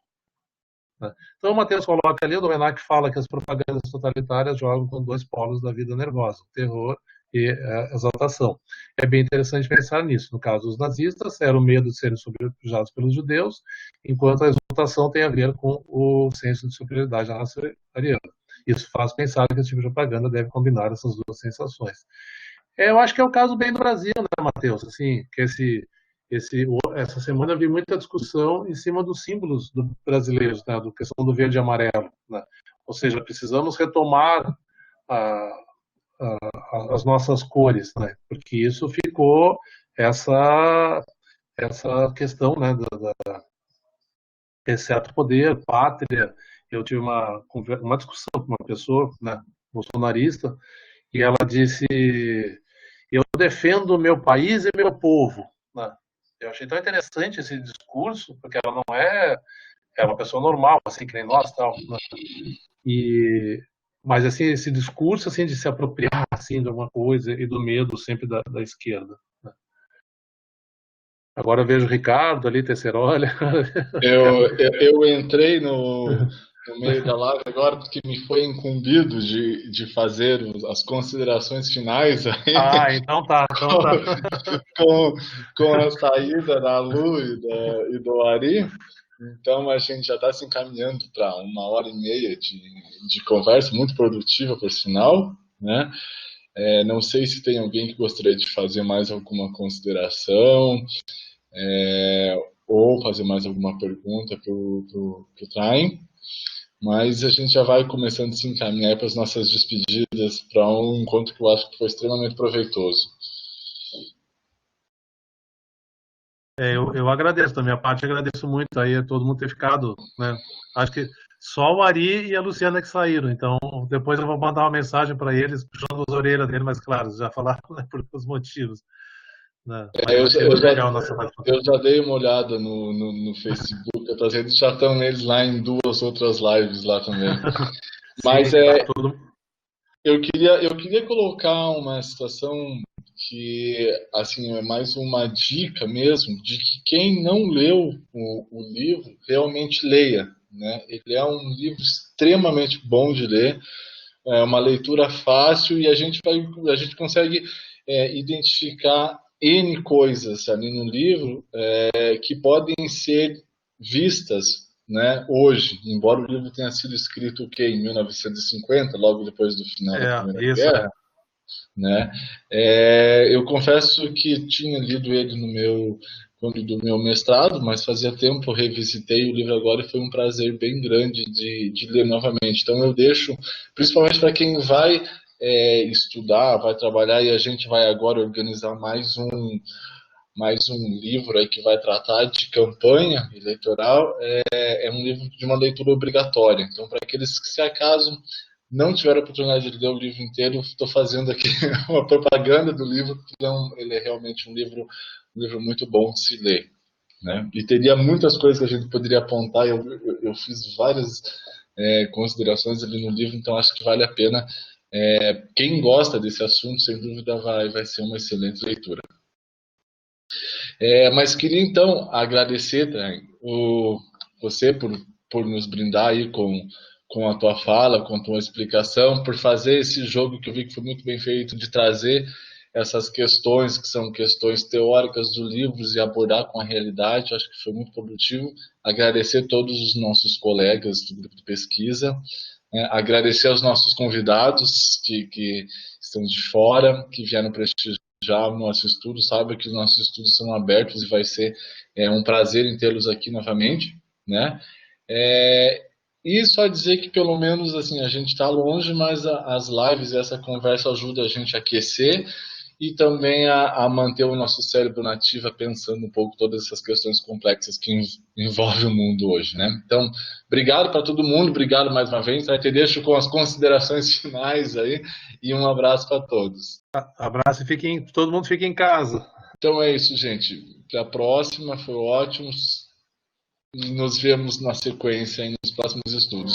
né? Então, o Matheus coloca ali, o Domenech fala que as propagandas totalitárias jogam com dois polos da vida nervosa, o terror e a exaltação. É bem interessante pensar nisso. No caso dos nazistas, era o medo de serem sobrepujados pelos judeus, enquanto a exaltação tem a ver com o senso de superioridade da raça ariana. Isso faz pensar que esse tipo de propaganda deve combinar essas duas sensações. Eu acho que é o caso bem do Brasil, né, Matheus? Assim, que essa semana eu vi muita discussão em cima dos símbolos brasileiros, né, do questão do verde e amarelo, né? Ou seja, precisamos retomar a, as nossas cores, né? Porque isso ficou essa questão, né, exceto poder, pátria. Eu tive uma discussão com uma pessoa, né, bolsonarista, e ela disse: eu defendo o meu país e meu povo, né? Eu achei tão interessante esse discurso, porque ela não é uma pessoa normal, assim, que nem nós, tal, né? Mas, assim, esse discurso, assim, de se apropriar, assim, de alguma coisa e do medo sempre da esquerda, né? Agora eu vejo o Ricardo ali, Tesserolha. Eu entrei no meio da live agora porque me foi incumbido de fazer as considerações finais aí, Então tá. com a saída da Lu e do Ari. Então a gente já está se encaminhando para 1h30 de conversa, muito produtiva, por sinal, né? Não sei se tem alguém que gostaria de fazer mais alguma consideração, ou fazer mais alguma pergunta para o Traim, mas a gente já vai começando a se encaminhar para as nossas despedidas, para um encontro que eu acho que foi extremamente proveitoso. Eu agradeço, da minha parte, agradeço muito aí a todo mundo ter ficado, né? Acho que só o Ari e a Luciana que saíram, então depois eu vou mandar uma mensagem para eles, puxando as orelhas dele, mas claro, já falaram, né, por os motivos, né? Mas foi muito legal a nossa participação. Eu já dei uma olhada no Facebook, outras redes já estão neles lá em 2 outras lives lá também. Mas Sim, tá tudo... eu queria colocar uma situação que, assim, é mais uma dica mesmo, de que quem não leu o livro, realmente leia, né? Ele é um livro extremamente bom de ler, é uma leitura fácil e a gente consegue identificar N coisas ali no livro que podem ser vistas, né, hoje, embora o livro tenha sido escrito em 1950, logo depois do final da Primeira Guerra, né? Eu confesso que tinha lido ele do meu mestrado, mas fazia tempo eu revisitei o livro agora e foi um prazer bem grande de ler novamente. Então eu deixo, principalmente para quem vai estudar, vai trabalhar, e a gente vai agora organizar mais um livro aí que vai tratar de campanha eleitoral, é um livro de uma leitura obrigatória. Então, para aqueles que, se acaso não tiveram a oportunidade de ler o livro inteiro, estou fazendo aqui uma propaganda do livro, porque ele é realmente um livro muito bom de se ler, né? E teria muitas coisas que a gente poderia apontar, eu fiz várias considerações ali no livro, então acho que vale a pena Quem gosta desse assunto, sem dúvida, vai ser uma excelente leitura. Mas queria, então, agradecer, você por nos brindar aí com a tua fala, com a tua explicação, por fazer esse jogo que eu vi que foi muito bem feito, de trazer essas questões que são questões teóricas dos livros e abordar com a realidade. Acho que foi muito produtivo. Agradecer todos os nossos colegas do grupo de pesquisa, agradecer aos nossos convidados que estão de fora, que vieram prestigiar o nosso estudo. Sabe que os nossos estudos são abertos e vai ser um prazer em tê-los aqui novamente, né? E só dizer que, pelo menos, assim, a gente está longe, mas as lives e essa conversa ajudam a gente a aquecer e também a manter o nosso cérebro nativo, pensando um pouco todas essas questões complexas que envolvem o mundo hoje, né? Então, obrigado para todo mundo, obrigado mais uma vez. Te deixo com as considerações finais aí e um abraço para todos. Abraço e todo mundo fica em casa. Então é isso, gente. Até a próxima, foi ótimo. Nos vemos na sequência aí nos próximos estudos.